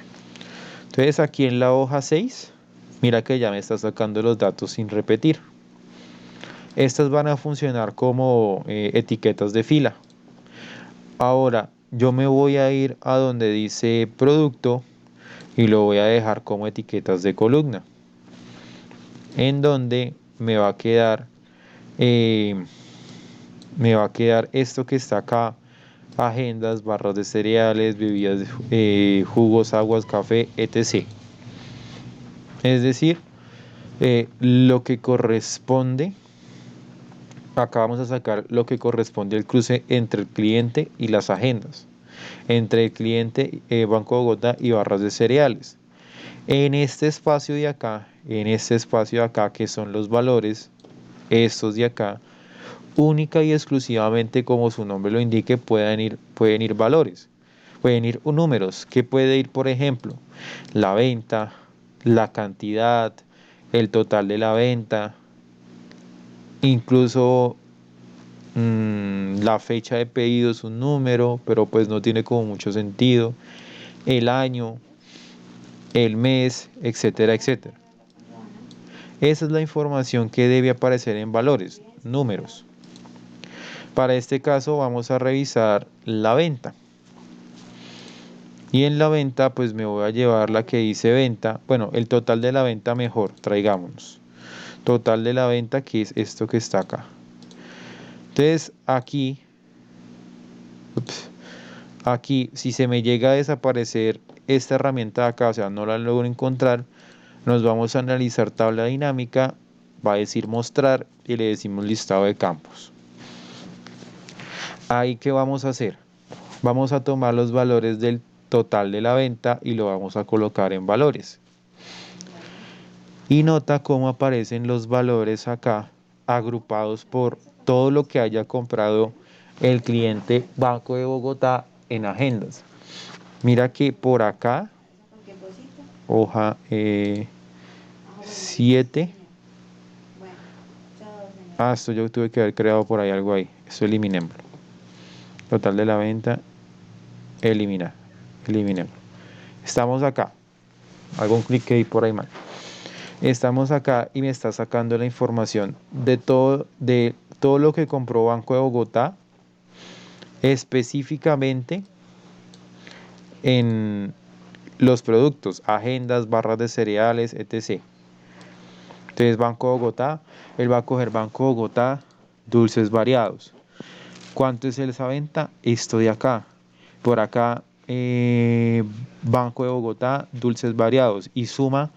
Speaker 1: Entonces aquí en la hoja 6, mira que ya me está sacando los datos sin repetir. Estas van a funcionar como etiquetas de fila. Ahora yo me voy a ir a donde dice producto y lo voy a dejar como etiquetas de columna, en donde eh, me va a quedar esto que está acá: agendas, barras de cereales, bebidas, jugos, aguas, café, etc. Es decir, lo que corresponde, acá vamos a sacar lo que corresponde al cruce entre el cliente y las agendas, entre el cliente, Banco Bogotá y barras de cereales. En este espacio de acá, que son los valores, estos de acá, única y exclusivamente como su nombre lo indique, pueden ir valores, pueden ir números, que puede ir, por ejemplo, la venta, la cantidad, el total de la venta, incluso la fecha de pedido es un número, pero pues no tiene como mucho sentido, el año, el mes, etcétera, etcétera. Esa es la información que debe aparecer en valores, números. Para este caso vamos a revisar la venta. Y en la venta pues me voy a llevar la que dice venta. Bueno, el total de la venta mejor, traigámonos. Total de la venta, que es esto que está acá. Entonces aquí si se me llega a desaparecer esta herramienta de acá, o sea, no la logro encontrar, nos vamos a analizar tabla dinámica, va a decir mostrar y le decimos listado de campos. Ahí, ¿qué vamos a hacer? Vamos a tomar los valores del total de la venta y lo vamos a colocar en valores. Y nota cómo aparecen los valores acá agrupados por todo lo que haya comprado el cliente Banco de Bogotá en agendas. Mira que por acá, hoja 7. Esto yo tuve que haber creado por ahí algo ahí. Esto eliminémoslo. Total de la venta, eliminar. Eliminemos. Estamos acá. Hago un clic ahí por ahí mal. Estamos acá y me está sacando la información de todo lo que compró Banco de Bogotá, específicamente en los productos, agendas, barras de cereales, etc. Entonces Banco de Bogotá, él va a coger Banco de Bogotá, dulces variados. ¿Cuánto es esa venta? Esto de acá. Por acá, Banco de Bogotá, dulces variados. Y suma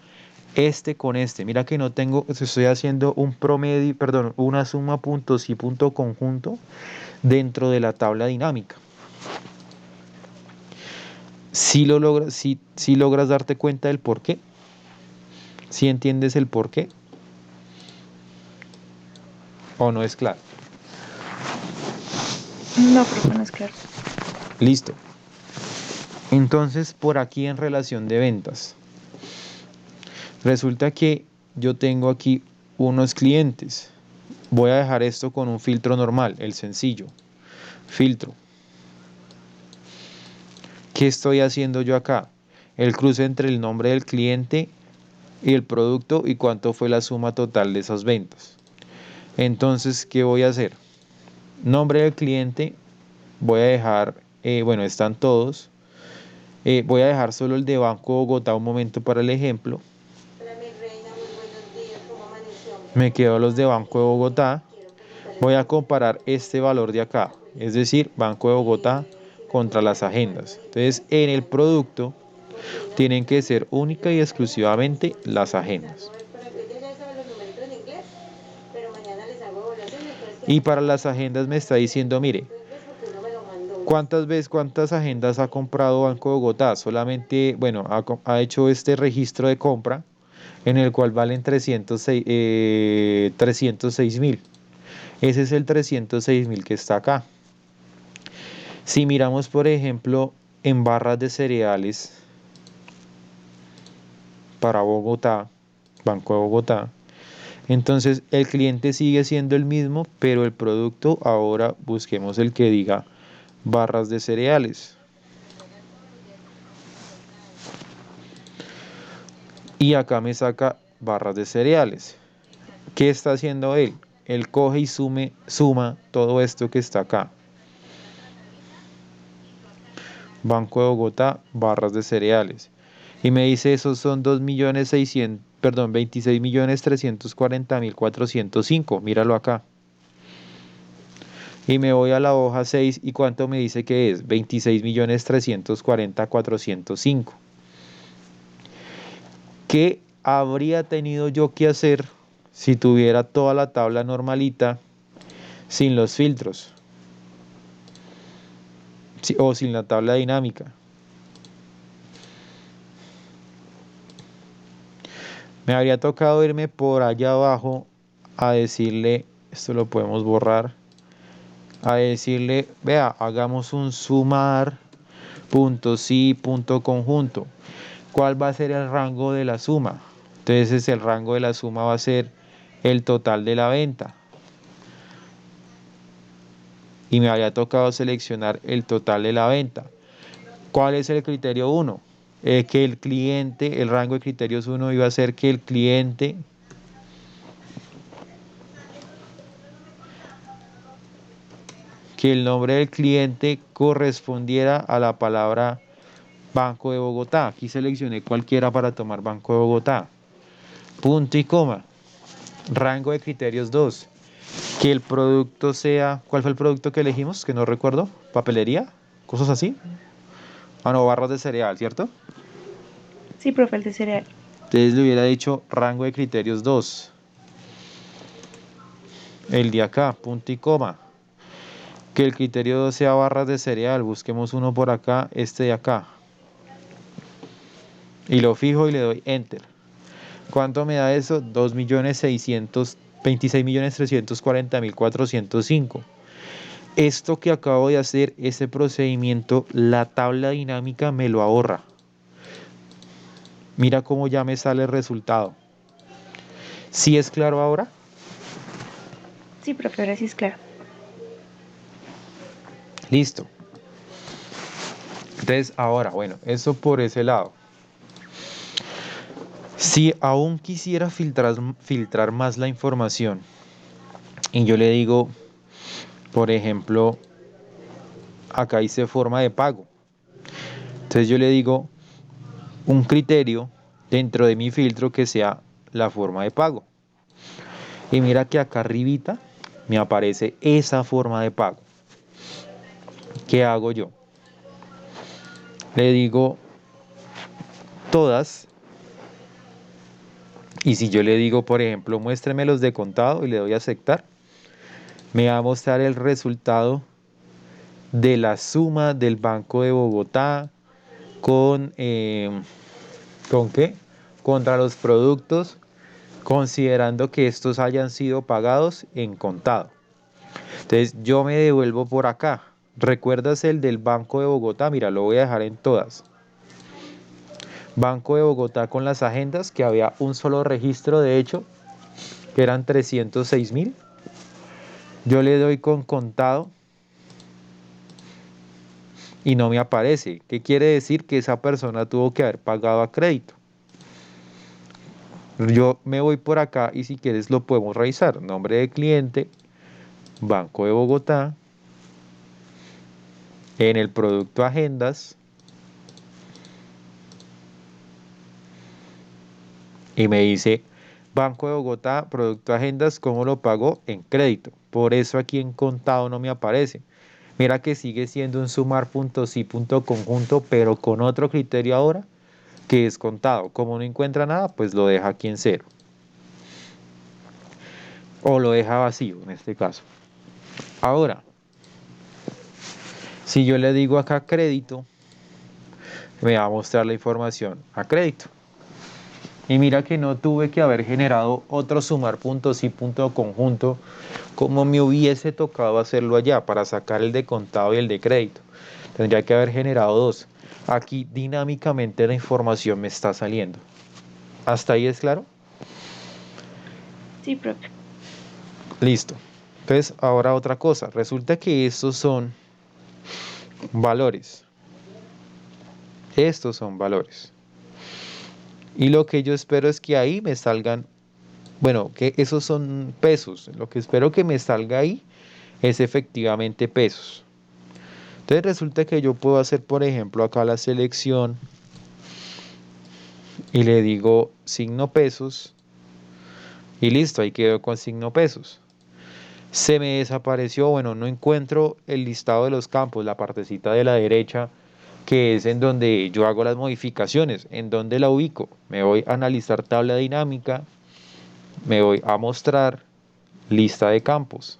Speaker 1: este con este. Mira que no tengo, estoy haciendo un promedio, perdón, una suma puntos y punto conjunto dentro de la tabla dinámica. Si logras darte cuenta del por qué, si entiendes el por qué, o no es claro.
Speaker 2: No, profe, no es claro.
Speaker 1: Listo. Entonces, por aquí en relación de ventas, resulta que yo tengo aquí unos clientes. Voy a dejar esto con un filtro normal, el sencillo. Filtro. ¿Qué estoy haciendo yo acá? El cruce entre el nombre del cliente y el producto y cuánto fue la suma total de esas ventas. Entonces, ¿qué voy a hacer? Nombre del cliente, voy a dejar, bueno, están todos. Voy a dejar solo el de Banco Bogotá un momento para el ejemplo. Me quedo los de Banco de Bogotá. Voy a comparar este valor de acá, es decir, Banco de Bogotá contra las agendas. Entonces, en el producto tienen que ser única y exclusivamente las agendas. Y para las agendas me está diciendo, mire, ¿cuántas agendas ha comprado Banco de Bogotá? Solamente, bueno, ha hecho este registro de compra en el cual valen 306.000. Ese es el 306.000 que está acá. Si miramos, por ejemplo, en barras de cereales para Bogotá, Banco de Bogotá, entonces el cliente sigue siendo el mismo, pero el producto ahora busquemos el que diga barras de cereales. Y acá me saca barras de cereales. ¿Qué está haciendo él? Él coge y suma todo esto que está acá. Banco de Bogotá, barras de cereales. Y me dice, esos son 26.340.405. Míralo acá. Y me voy a la hoja 6 y ¿cuánto me dice que es? 26.340.405. ¿Qué habría tenido yo que hacer si tuviera toda la tabla normalita sin los filtros? O sin la tabla dinámica. Me habría tocado irme por allá abajo a decirle, esto lo podemos borrar, a decirle, vea, hagamos un sumar, punto sí, punto conjunto. ¿Cuál va a ser el rango de la suma? Entonces el rango de la suma va a ser el total de la venta. Y me había tocado seleccionar el total de la venta. ¿Cuál es el criterio 1? Que el cliente, el rango de criterios 1 iba a ser que el cliente que el nombre del cliente correspondiera a la palabra Banco de Bogotá. Aquí seleccioné cualquiera para tomar Banco de Bogotá. Punto y coma. Rango de criterios 2. que el producto sea, ¿cuál fue el producto que elegimos? Que no recuerdo, papelería, cosas así. Ah, no, barras de cereal, ¿cierto?
Speaker 2: Sí, profe, el de cereal.
Speaker 1: Entonces le hubiera dicho rango de criterios 2. El de acá, punto y coma. Que el criterio 2 sea barras de cereal. Busquemos uno por acá, este de acá. Y lo fijo y le doy enter. ¿Cuánto me da eso? 2.626.340.405. Esto que acabo de hacer, ese procedimiento, la tabla dinámica me lo ahorra. Mira cómo ya me sale el resultado. ¿Sí es claro ahora?
Speaker 2: Sí, profe, ahora sí es claro.
Speaker 1: Listo. Entonces, ahora, bueno, eso por ese lado. Si aún quisiera filtrar más la información y yo le digo, por ejemplo, acá dice forma de pago. Entonces yo le digo un criterio dentro de mi filtro que sea la forma de pago. Y mira que acá arribita me aparece esa forma de pago. ¿Qué hago yo? Le digo todas. Y si yo le digo, por ejemplo, muéstreme los de contado y le doy a aceptar, me va a mostrar el resultado de la suma del Banco de Bogotá ¿con qué? Contra los productos, considerando que estos hayan sido pagados en contado. Entonces yo me devuelvo por acá. ¿Recuerdas el del Banco de Bogotá? Mira, lo voy a dejar en todas. Banco de Bogotá con las agendas, que había un solo registro, de hecho, que eran 306.000. Yo le doy con contado y no me aparece. ¿Qué quiere decir? Que esa persona tuvo que haber pagado a crédito. Yo me voy por acá y si quieres lo podemos revisar. Nombre de cliente, Banco de Bogotá, en el producto agendas y me dice Banco de Bogotá, producto agendas, ¿cómo lo pagó? En crédito. Por eso aquí en contado no me aparece. Mira que sigue siendo un sumar.sí.conjunto, pero con otro criterio ahora, que es contado. Como no encuentra nada, pues lo deja aquí en cero. O lo deja vacío en este caso. Ahora, si yo le digo acá crédito, me va a mostrar la información a crédito. Y mira que no tuve que haber generado otro sumar.sí.conjunto como me hubiese tocado hacerlo allá para sacar el de contado y el de crédito. Tendría que haber generado dos. Aquí dinámicamente la información me está saliendo. ¿Hasta ahí es claro?
Speaker 2: Sí, profe.
Speaker 1: Listo. Entonces, ahora otra cosa. Resulta que estos son valores. Estos son valores. Y lo que yo espero es que ahí me salgan, bueno, que esos son pesos. Lo que espero que me salga ahí es efectivamente pesos. Entonces resulta que yo puedo hacer, por ejemplo, acá la selección y le digo signo pesos y listo, ahí quedó con signo pesos. Se me desapareció, bueno, no encuentro el listado de los campos, la partecita de la derecha, que es en donde yo hago las modificaciones. ¿En dónde la ubico? Me voy a analizar tabla dinámica, me voy a mostrar lista de campos.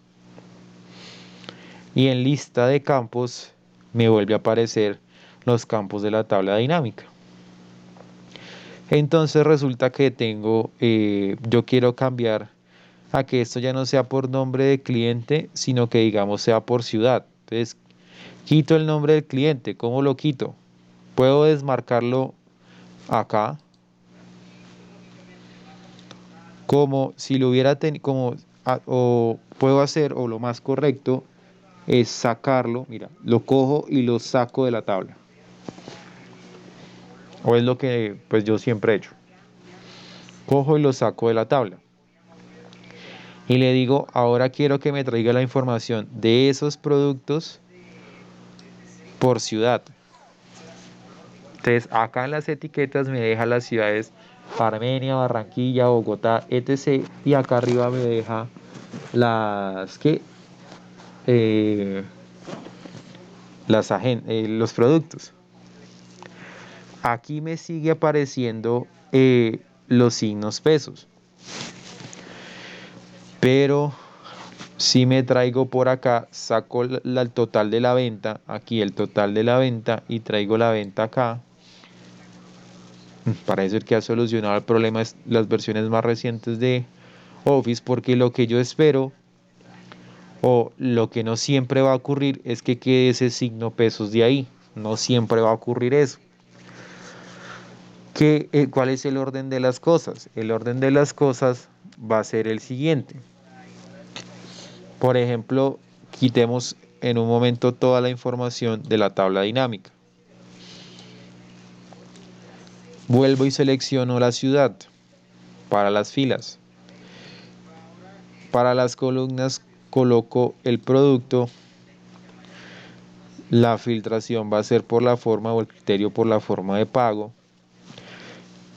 Speaker 1: Y en lista de campos me vuelve a aparecer los campos de la tabla dinámica. Entonces resulta que yo quiero cambiar a que esto ya no sea por nombre de cliente, sino que digamos sea por ciudad. Entonces quito el nombre del cliente. ¿Cómo lo quito? Puedo desmarcarlo acá como si lo hubiera tenido, o puedo hacer, o lo más correcto es sacarlo, mira, lo cojo y lo saco de la tabla. O es lo que pues yo siempre he hecho. Cojo y lo saco de la tabla. Y le digo, ahora quiero que me traiga la información de esos productos por ciudad. Entonces, acá en las etiquetas me deja las ciudades Armenia, Barranquilla, Bogotá, etc. Y acá arriba me deja las que eh, los productos. Aquí me sigue apareciendo los signos pesos, pero si me traigo por acá, saco el total de la venta, aquí el total de la venta y traigo la venta acá. Parece que ha solucionado el problema es las versiones más recientes de Office, porque lo que yo espero o lo que no siempre va a ocurrir es que quede ese signo pesos de ahí. No siempre va a ocurrir eso. ¿Cuál es el orden de las cosas? El orden de las cosas va a ser el siguiente. Por ejemplo, quitemos en un momento toda la información de la tabla dinámica. Vuelvo y selecciono la ciudad para las filas. Para las columnas coloco el producto. La filtración va a ser por la forma o el criterio por la forma de pago.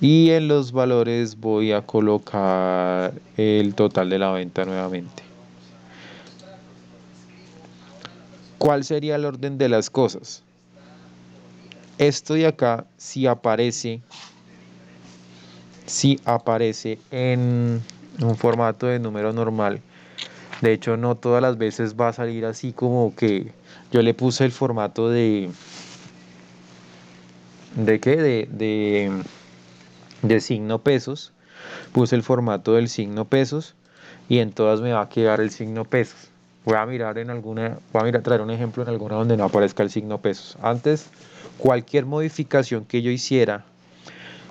Speaker 1: Y en los valores voy a colocar el total de la venta nuevamente. ¿Cuál sería el orden de las cosas? Esto de acá si aparece en un formato de número normal. De hecho, no todas las veces va a salir así como que yo le puse el formato ¿de qué? De signo pesos. Puse el formato del signo pesos y en todas me va a quedar el signo pesos. Voy a mirar traer un ejemplo en alguna donde no aparezca el signo pesos. Antes, cualquier modificación que yo hiciera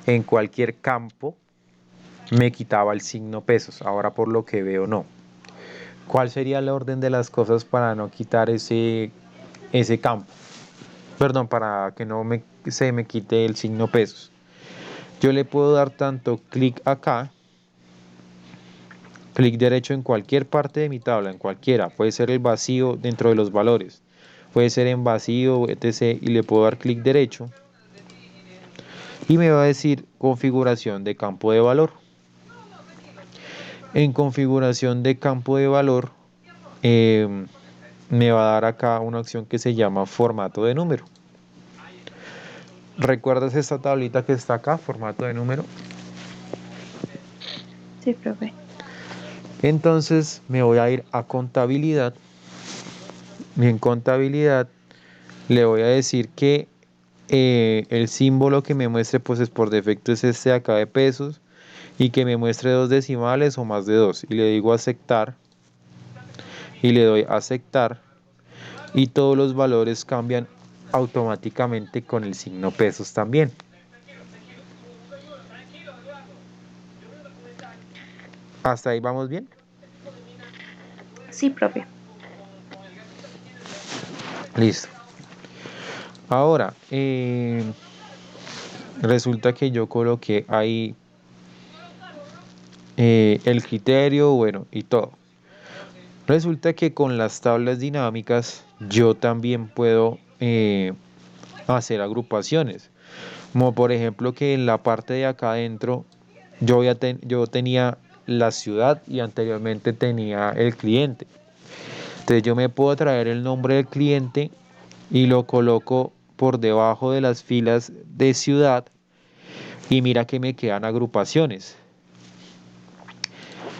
Speaker 1: en cualquier campo me quitaba el signo pesos. Ahora por lo que veo no. ¿Cuál sería el orden de las cosas para no quitar ese campo? Perdón, para que no se me quite el signo pesos. Yo le puedo dar tanto clic acá, clic derecho en cualquier parte de mi tabla, en cualquiera. Puede ser el vacío dentro de los valores. Puede ser en vacío, etc. Y le puedo dar clic derecho. Y me va a decir configuración de campo de valor. En configuración de campo de valor, me va a dar acá una opción que se llama formato de número. ¿Recuerdas esta tablita que está acá, formato de número?
Speaker 2: Sí, profe.
Speaker 1: Entonces me voy a ir a contabilidad. Y en contabilidad le voy a decir que el símbolo que me muestre pues es por defecto es este de acá de pesos y que me muestre 2 decimales o más de 2. Y le digo aceptar y le doy aceptar y todos los valores cambian automáticamente con el signo pesos también. ¿Hasta ahí vamos bien?
Speaker 2: Sí, profe.
Speaker 1: Listo. Ahora, resulta que yo coloqué ahí el criterio, bueno, y todo. Resulta que con las tablas dinámicas yo también puedo hacer agrupaciones. Como por ejemplo que en la parte de acá adentro yo tenía la ciudad y anteriormente tenía el cliente. Entonces yo me puedo traer el nombre del cliente y lo coloco por debajo de las filas de ciudad y mira que me quedan agrupaciones.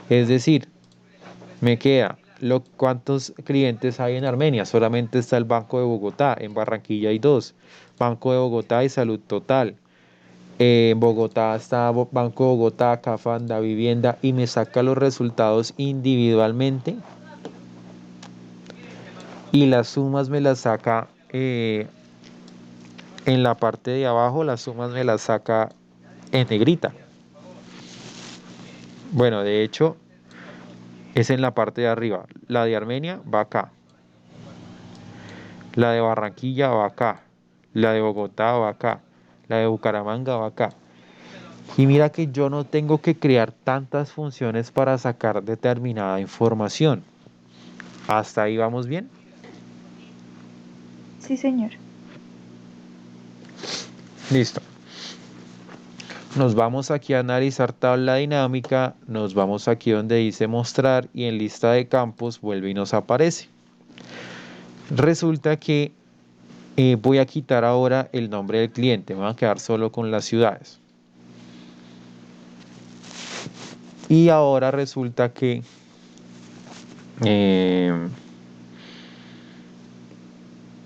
Speaker 1: Es decir, me queda cuántos clientes hay en Armenia. Solamente está el Banco de Bogotá. En Barranquilla hay 2. Banco de Bogotá y Salud Total. En Bogotá está Banco de Bogotá, Cafanda, Vivienda y me saca los resultados individualmente y las sumas me las saca en la parte de abajo, las sumas me las saca en negrita. Bueno, de hecho es en la parte de arriba. La de Armenia va acá, la de Barranquilla va acá, la de Bogotá va acá, la de Bucaramanga va acá. Y mira que yo no tengo que crear tantas funciones para sacar determinada información. ¿Hasta ahí vamos bien?
Speaker 2: Sí, señor.
Speaker 1: Listo. Nos vamos aquí a analizar tabla dinámica, nos vamos aquí donde dice mostrar y en lista de campos vuelve y nos aparece. Resulta que voy a quitar ahora el nombre del cliente, me voy a quedar solo con las ciudades. Y ahora resulta que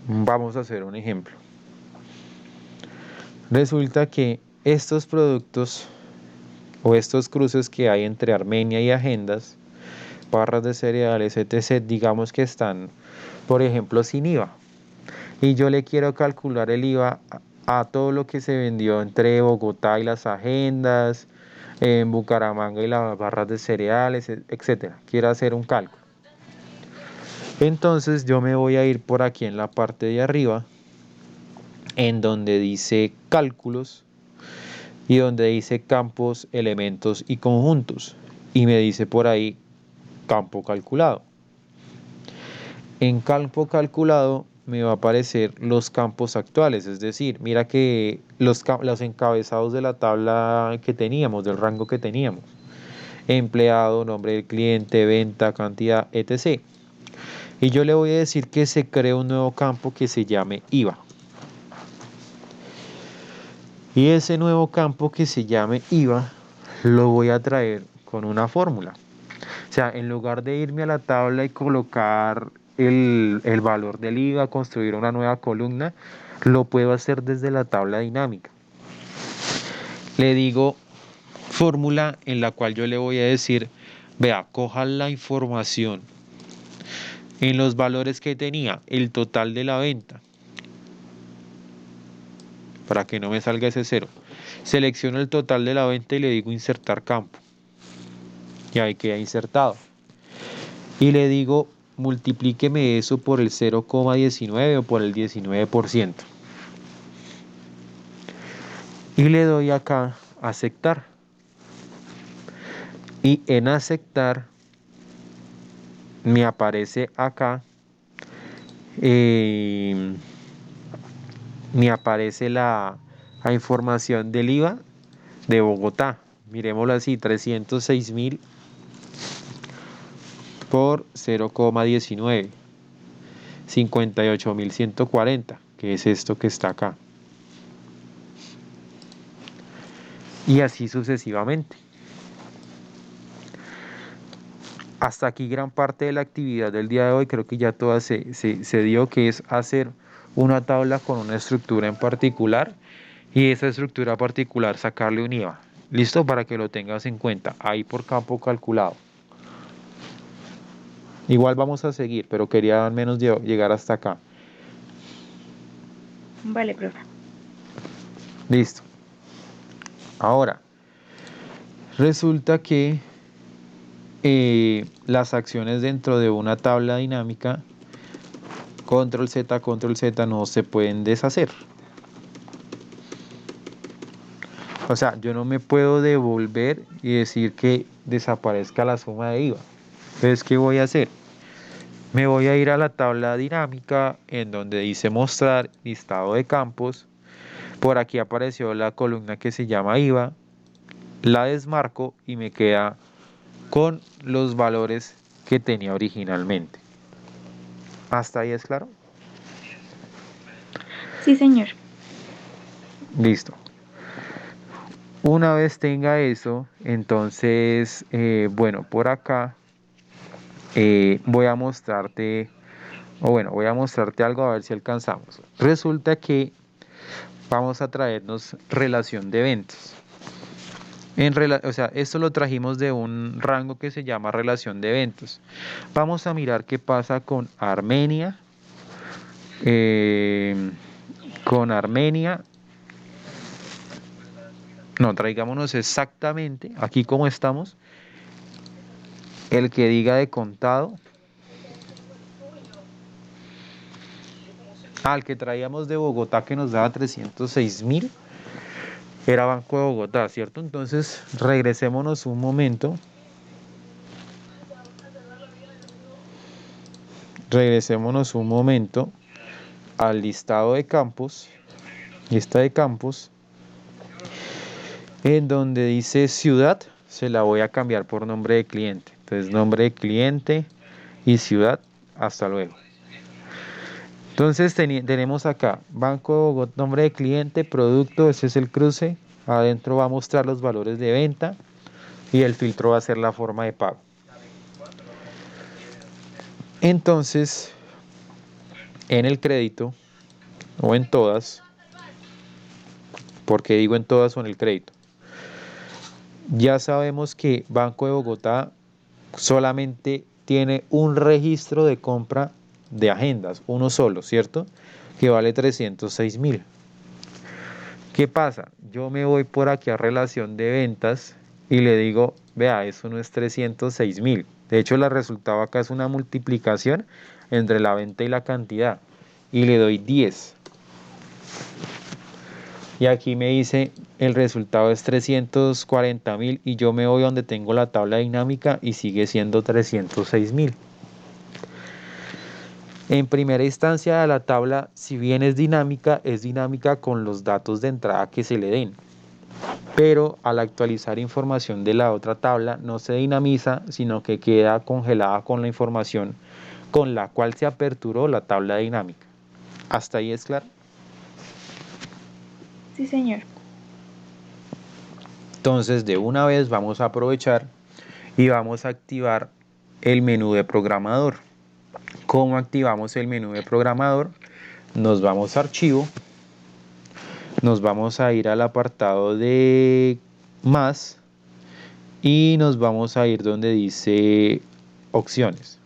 Speaker 1: vamos a hacer un ejemplo. Resulta que estos productos o estos cruces que hay entre Armenia y agendas, barras de cereales, etc., digamos que están, por ejemplo, sin IVA. Y yo le quiero calcular el IVA a todo lo que se vendió entre Bogotá y las agendas, en Bucaramanga y las barras de cereales, etc. Quiero hacer un cálculo. Entonces yo me voy a ir por aquí en la parte de arriba, en donde dice cálculos y donde dice campos, elementos y conjuntos. Y me dice por ahí campo calculado. En campo calculado me va a aparecer los campos actuales, es decir, mira que los encabezados de la tabla que teníamos, del rango que teníamos. Empleado, nombre del cliente, venta, cantidad, etc. Y yo le voy a decir que se cree un nuevo campo que se llame IVA. Y ese nuevo campo que se llame IVA lo voy a traer con una fórmula. O sea, en lugar de irme a la tabla y colocar el valor del IVA, construir una nueva columna, lo puedo hacer desde la tabla dinámica. Le digo fórmula en la cual yo le voy a decir, vea, coja la información en los valores que tenía, el total de la venta, para que no me salga ese cero. Selecciono el total de la venta y le digo insertar campo. Y ahí queda insertado. Y le digo multiplíqueme eso por el 0,19 o por el 19%. Y le doy acá aceptar. Y en aceptar me aparece acá, me aparece la información del IVA de Bogotá. Miremoslo así, 306.000 por 0,19. 58.140, que es esto que está acá. Y así sucesivamente. Hasta aquí gran parte de la actividad del día de hoy, creo que ya toda se dio, que es hacer una tabla con una estructura en particular y esa estructura particular sacarle un IVA. ¿Listo? Para que lo tengas en cuenta, ahí por campo calculado. Igual vamos a seguir, pero quería al menos llegar hasta acá.
Speaker 2: Vale, profe.
Speaker 1: Listo. Ahora, resulta que las acciones dentro de una tabla dinámica, control Z, no se pueden deshacer. O sea, yo no me puedo devolver y decir que desaparezca la suma de IVA. Entonces, ¿qué voy a hacer? Me voy a ir a la tabla dinámica en donde dice mostrar listado de campos. Por aquí apareció la columna que se llama IVA. La desmarco y me queda con los valores que tenía originalmente. ¿Hasta ahí es claro?
Speaker 2: Sí, señor.
Speaker 1: Listo. Una vez tenga eso, entonces, bueno, por acá voy a mostrarte, voy a mostrarte algo a ver si alcanzamos. Resulta que vamos a traernos relación de eventos. O sea, esto lo trajimos de un rango que se llama relación de eventos. Vamos a mirar qué pasa con Armenia. Con Armenia. No, traigámonos exactamente, aquí como estamos, el que diga de contado. Al que traíamos de Bogotá que nos daba 306.000. Era Banco de Bogotá, ¿cierto? Entonces, regresémonos un momento. Regresémonos un momento al listado de campos. Lista de campos. En donde dice ciudad, se la voy a cambiar por nombre de cliente. Entonces, nombre de cliente y ciudad, hasta luego. Entonces, tenemos acá Banco de Bogotá, nombre de cliente, producto, ese es el cruce. Adentro va a mostrar los valores de venta y el filtro va a ser la forma de pago. Entonces, en el crédito o en todas, porque digo en todas o en el crédito, ya sabemos que Banco de Bogotá solamente tiene un registro de compra de agendas, uno solo, ¿cierto? Que vale 306.000. ¿Qué pasa? Yo me voy por aquí a relación de ventas y le digo, vea, eso no es 306.000. De hecho, el resultado acá es una multiplicación entre la venta y la cantidad. Y le doy 10. Y aquí me dice, el resultado es 340.000 y yo me voy donde tengo la tabla dinámica y sigue siendo 306.000. En primera instancia, la tabla, si bien es dinámica con los datos de entrada que se le den. Pero al actualizar información de la otra tabla, no se dinamiza, sino que queda congelada con la información con la cual se aperturó la tabla dinámica. ¿Hasta ahí es claro?
Speaker 2: Sí, señor.
Speaker 1: Entonces, de una vez vamos a aprovechar y vamos a activar el menú de programador. ¿Cómo activamos el menú de programador? Nos vamos a archivo, nos vamos a ir al apartado de más y nos vamos a ir donde dice opciones.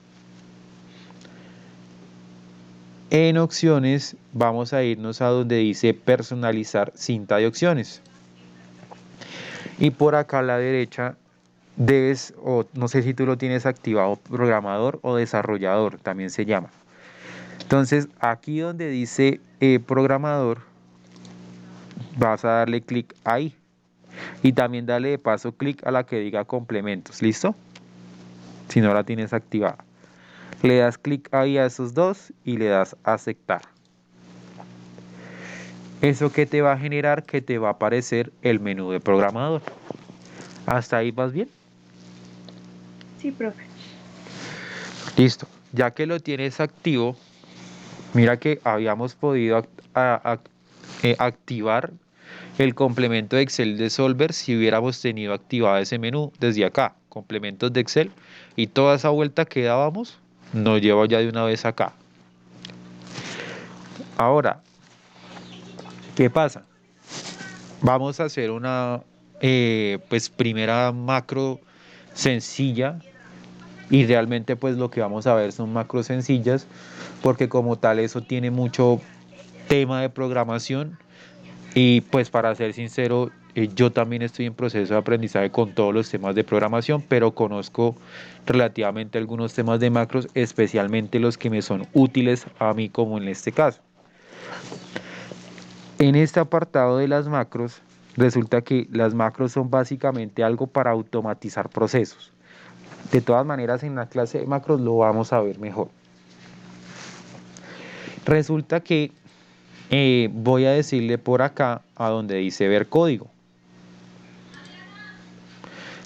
Speaker 1: En opciones vamos a irnos a donde dice personalizar cinta de opciones. Y por acá a la derecha debes, o no sé si tú lo tienes activado, programador o desarrollador, también se llama. Entonces, aquí donde dice programador, vas a darle clic ahí. Y también dale de paso clic a la que diga complementos. ¿Listo? Si no la tienes activada. Le das clic ahí a esos dos y le das a aceptar. ¿Eso qué te va a generar? Que te va a aparecer el menú de programador. ¿Hasta ahí vas bien?
Speaker 2: Sí, profe.
Speaker 1: Listo. Ya que lo tienes activo, mira que habíamos podido activar el complemento de Excel de Solver si hubiéramos tenido activado ese menú desde acá, complementos de Excel, y toda esa vuelta que dábamos nos lleva ya de una vez acá. Ahora, ¿qué pasa? Vamos a hacer una pues primera macro sencilla y realmente pues lo que vamos a ver son macros sencillas porque como tal eso tiene mucho tema de programación y pues para ser sincero yo también estoy en proceso de aprendizaje con todos los temas de programación, pero conozco relativamente algunos temas de macros, especialmente los que me son útiles a mí como en este caso. En este apartado de las macros, resulta que las macros son básicamente algo para automatizar procesos. De todas maneras, en la clase de macros lo vamos a ver mejor. Resulta que voy a decirle por acá a donde dice ver código.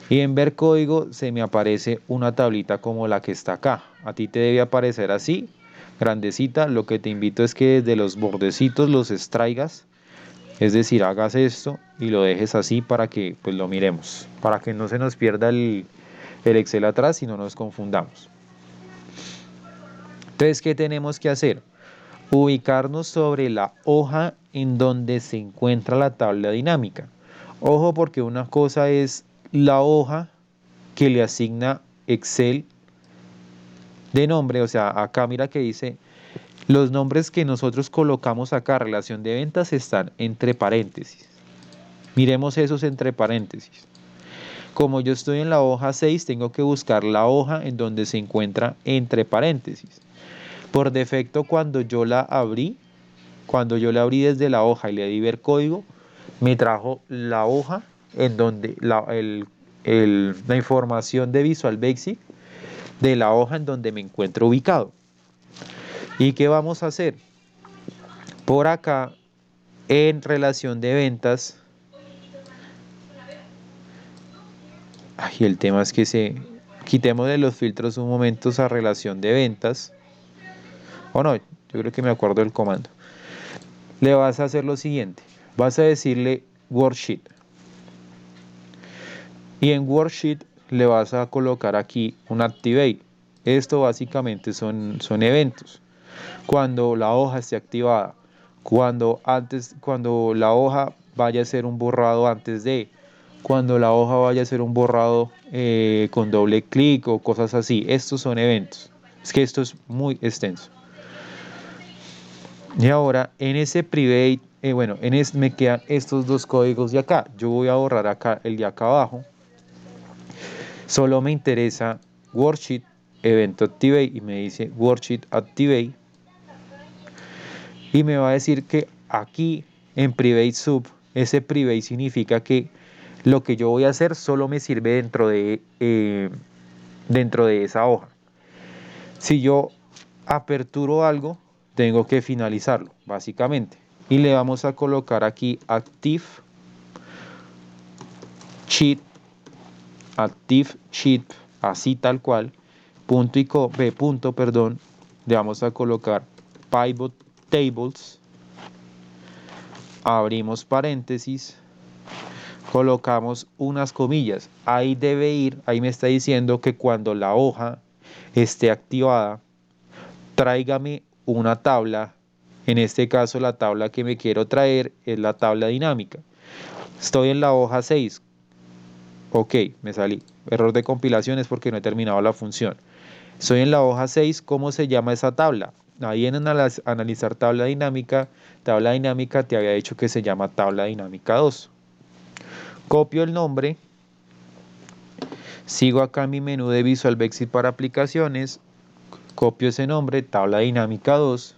Speaker 1: Y en ver código se me aparece una tablita como la que está acá. A ti te debe aparecer así, grandecita. Lo que te invito es que desde los bordecitos los extraigas. Es decir, hagas esto y lo dejes así para que pues lo miremos. Para que no se nos pierda el Excel atrás y no nos confundamos. Entonces, ¿qué tenemos que hacer? Ubicarnos sobre la hoja en donde se encuentra la tabla dinámica. Ojo porque una cosa es la hoja que le asigna Excel de nombre, o sea, acá mira que dice, los nombres que nosotros colocamos acá, relación de ventas, están entre paréntesis. Miremos esos entre paréntesis. Como yo estoy en la hoja 6, tengo que buscar la hoja en donde se encuentra entre paréntesis. Por defecto, cuando yo la abrí desde la hoja y le di ver código, me trajo la hoja en donde la información de Visual Basic de la hoja en donde me encuentro ubicado. ¿Y qué vamos a hacer? Por acá, en relación de ventas, Y el tema es que quitemos de los filtros un momento esa relación de ventas. O no, yo creo que me acuerdo del comando. Le vas a hacer lo siguiente. Vas a decirle worksheet. Y en worksheet le vas a colocar aquí un activate. Esto básicamente son eventos. Cuando la hoja esté activada, cuando la hoja vaya a ser un borrado antes de, cuando la hoja vaya a ser un borrado con doble clic o cosas así. Estos son eventos. Es que esto es muy extenso. Y ahora en ese private, bueno, me quedan estos dos códigos de acá. Yo voy a borrar acá el de acá abajo. Solo me interesa worksheet evento activate y me dice worksheet activate. Y me va a decir que aquí en private sub, ese private significa que lo que yo voy a hacer solo me sirve dentro de esa hoja. Si yo aperturo algo, tengo que finalizarlo, básicamente. Y le vamos a colocar aquí active sheet, así tal cual, punto, perdón, le vamos a colocar pivot tables, abrimos paréntesis, colocamos unas comillas, ahí me está diciendo que cuando la hoja esté activada, tráigame una tabla, en este caso la tabla que me quiero traer es la tabla dinámica. Estoy en la hoja 6, ok, me salí, error de compilación es porque no he terminado la función. Estoy en la hoja 6, ¿cómo se llama esa tabla? Ahí en analizar tabla dinámica te había dicho que se llama tabla dinámica 2. Copio el nombre, sigo acá en mi menú de Visual Basic para aplicaciones, copio ese nombre, tabla dinámica 2,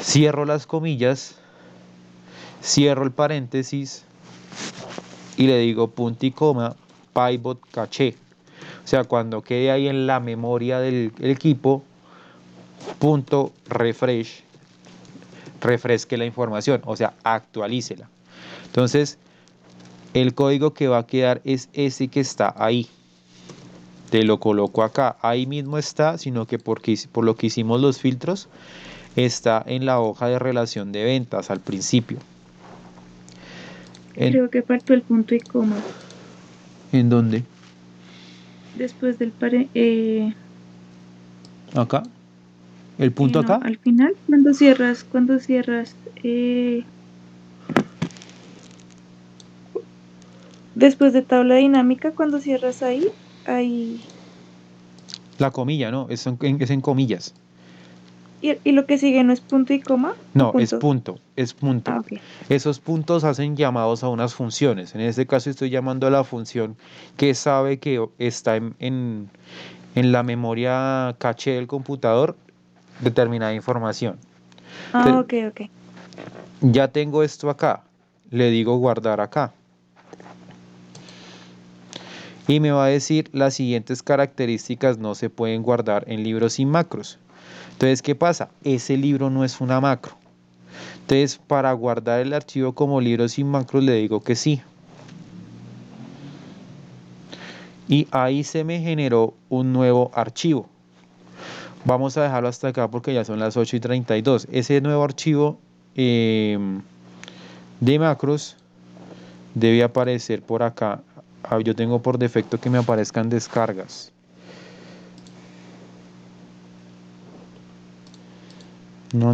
Speaker 1: cierro las comillas, cierro el paréntesis y le digo punto y coma, pivot caché. O sea, cuando quede ahí en la memoria del equipo, punto refresque la información, o sea, actualícela. Entonces, el código que va a quedar es ese que está ahí. Te lo coloco acá. Ahí mismo está, sino que por lo que hicimos los filtros, está en la hoja de relación de ventas al principio.
Speaker 2: Creo que faltó el punto y coma.
Speaker 1: ¿En dónde?
Speaker 2: Después del
Speaker 1: Acá. ¿El punto
Speaker 2: no,
Speaker 1: acá?
Speaker 2: al final, cuando cierras, después de tabla dinámica, cuando cierras ahí,
Speaker 1: La comilla, ¿no? Es en comillas.
Speaker 2: y lo que sigue no es punto y coma, o
Speaker 1: No,
Speaker 2: punto.
Speaker 1: es punto.
Speaker 2: Ah, ok.
Speaker 1: Esos puntos hacen llamados a unas funciones. En este caso estoy llamando a la función que sabe que está en la memoria caché del computador determinada información.
Speaker 2: Ah, ok, ok.
Speaker 1: Ya tengo esto acá. Le digo guardar acá. Y me va a decir las siguientes características no se pueden guardar en libros sin macros. Entonces, ¿qué pasa? Ese libro no es una macro. Entonces, para guardar el archivo como libro sin macros, le digo que sí. Y ahí se me generó un nuevo archivo. Vamos a dejarlo hasta acá porque ya son las 8:32. Ese nuevo archivo de macros debe aparecer por acá. Yo tengo por defecto que me aparezcan descargas. No.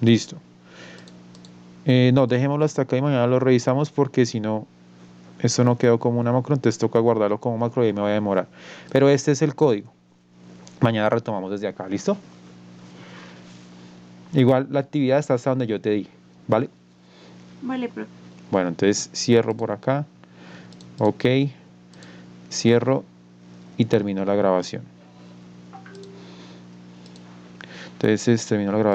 Speaker 1: Listo. No, dejémoslo hasta acá y mañana lo revisamos porque si no, esto no quedó como una macro, entonces toca guardarlo como macro y ahí me voy a demorar. Pero este es el código. Mañana retomamos desde acá, ¿listo? Igual la actividad está hasta donde yo te dije, ¿vale?
Speaker 2: Vale, profe.
Speaker 1: Bueno, entonces cierro por acá. Ok. Cierro y termino la grabación. Entonces termino la grabación.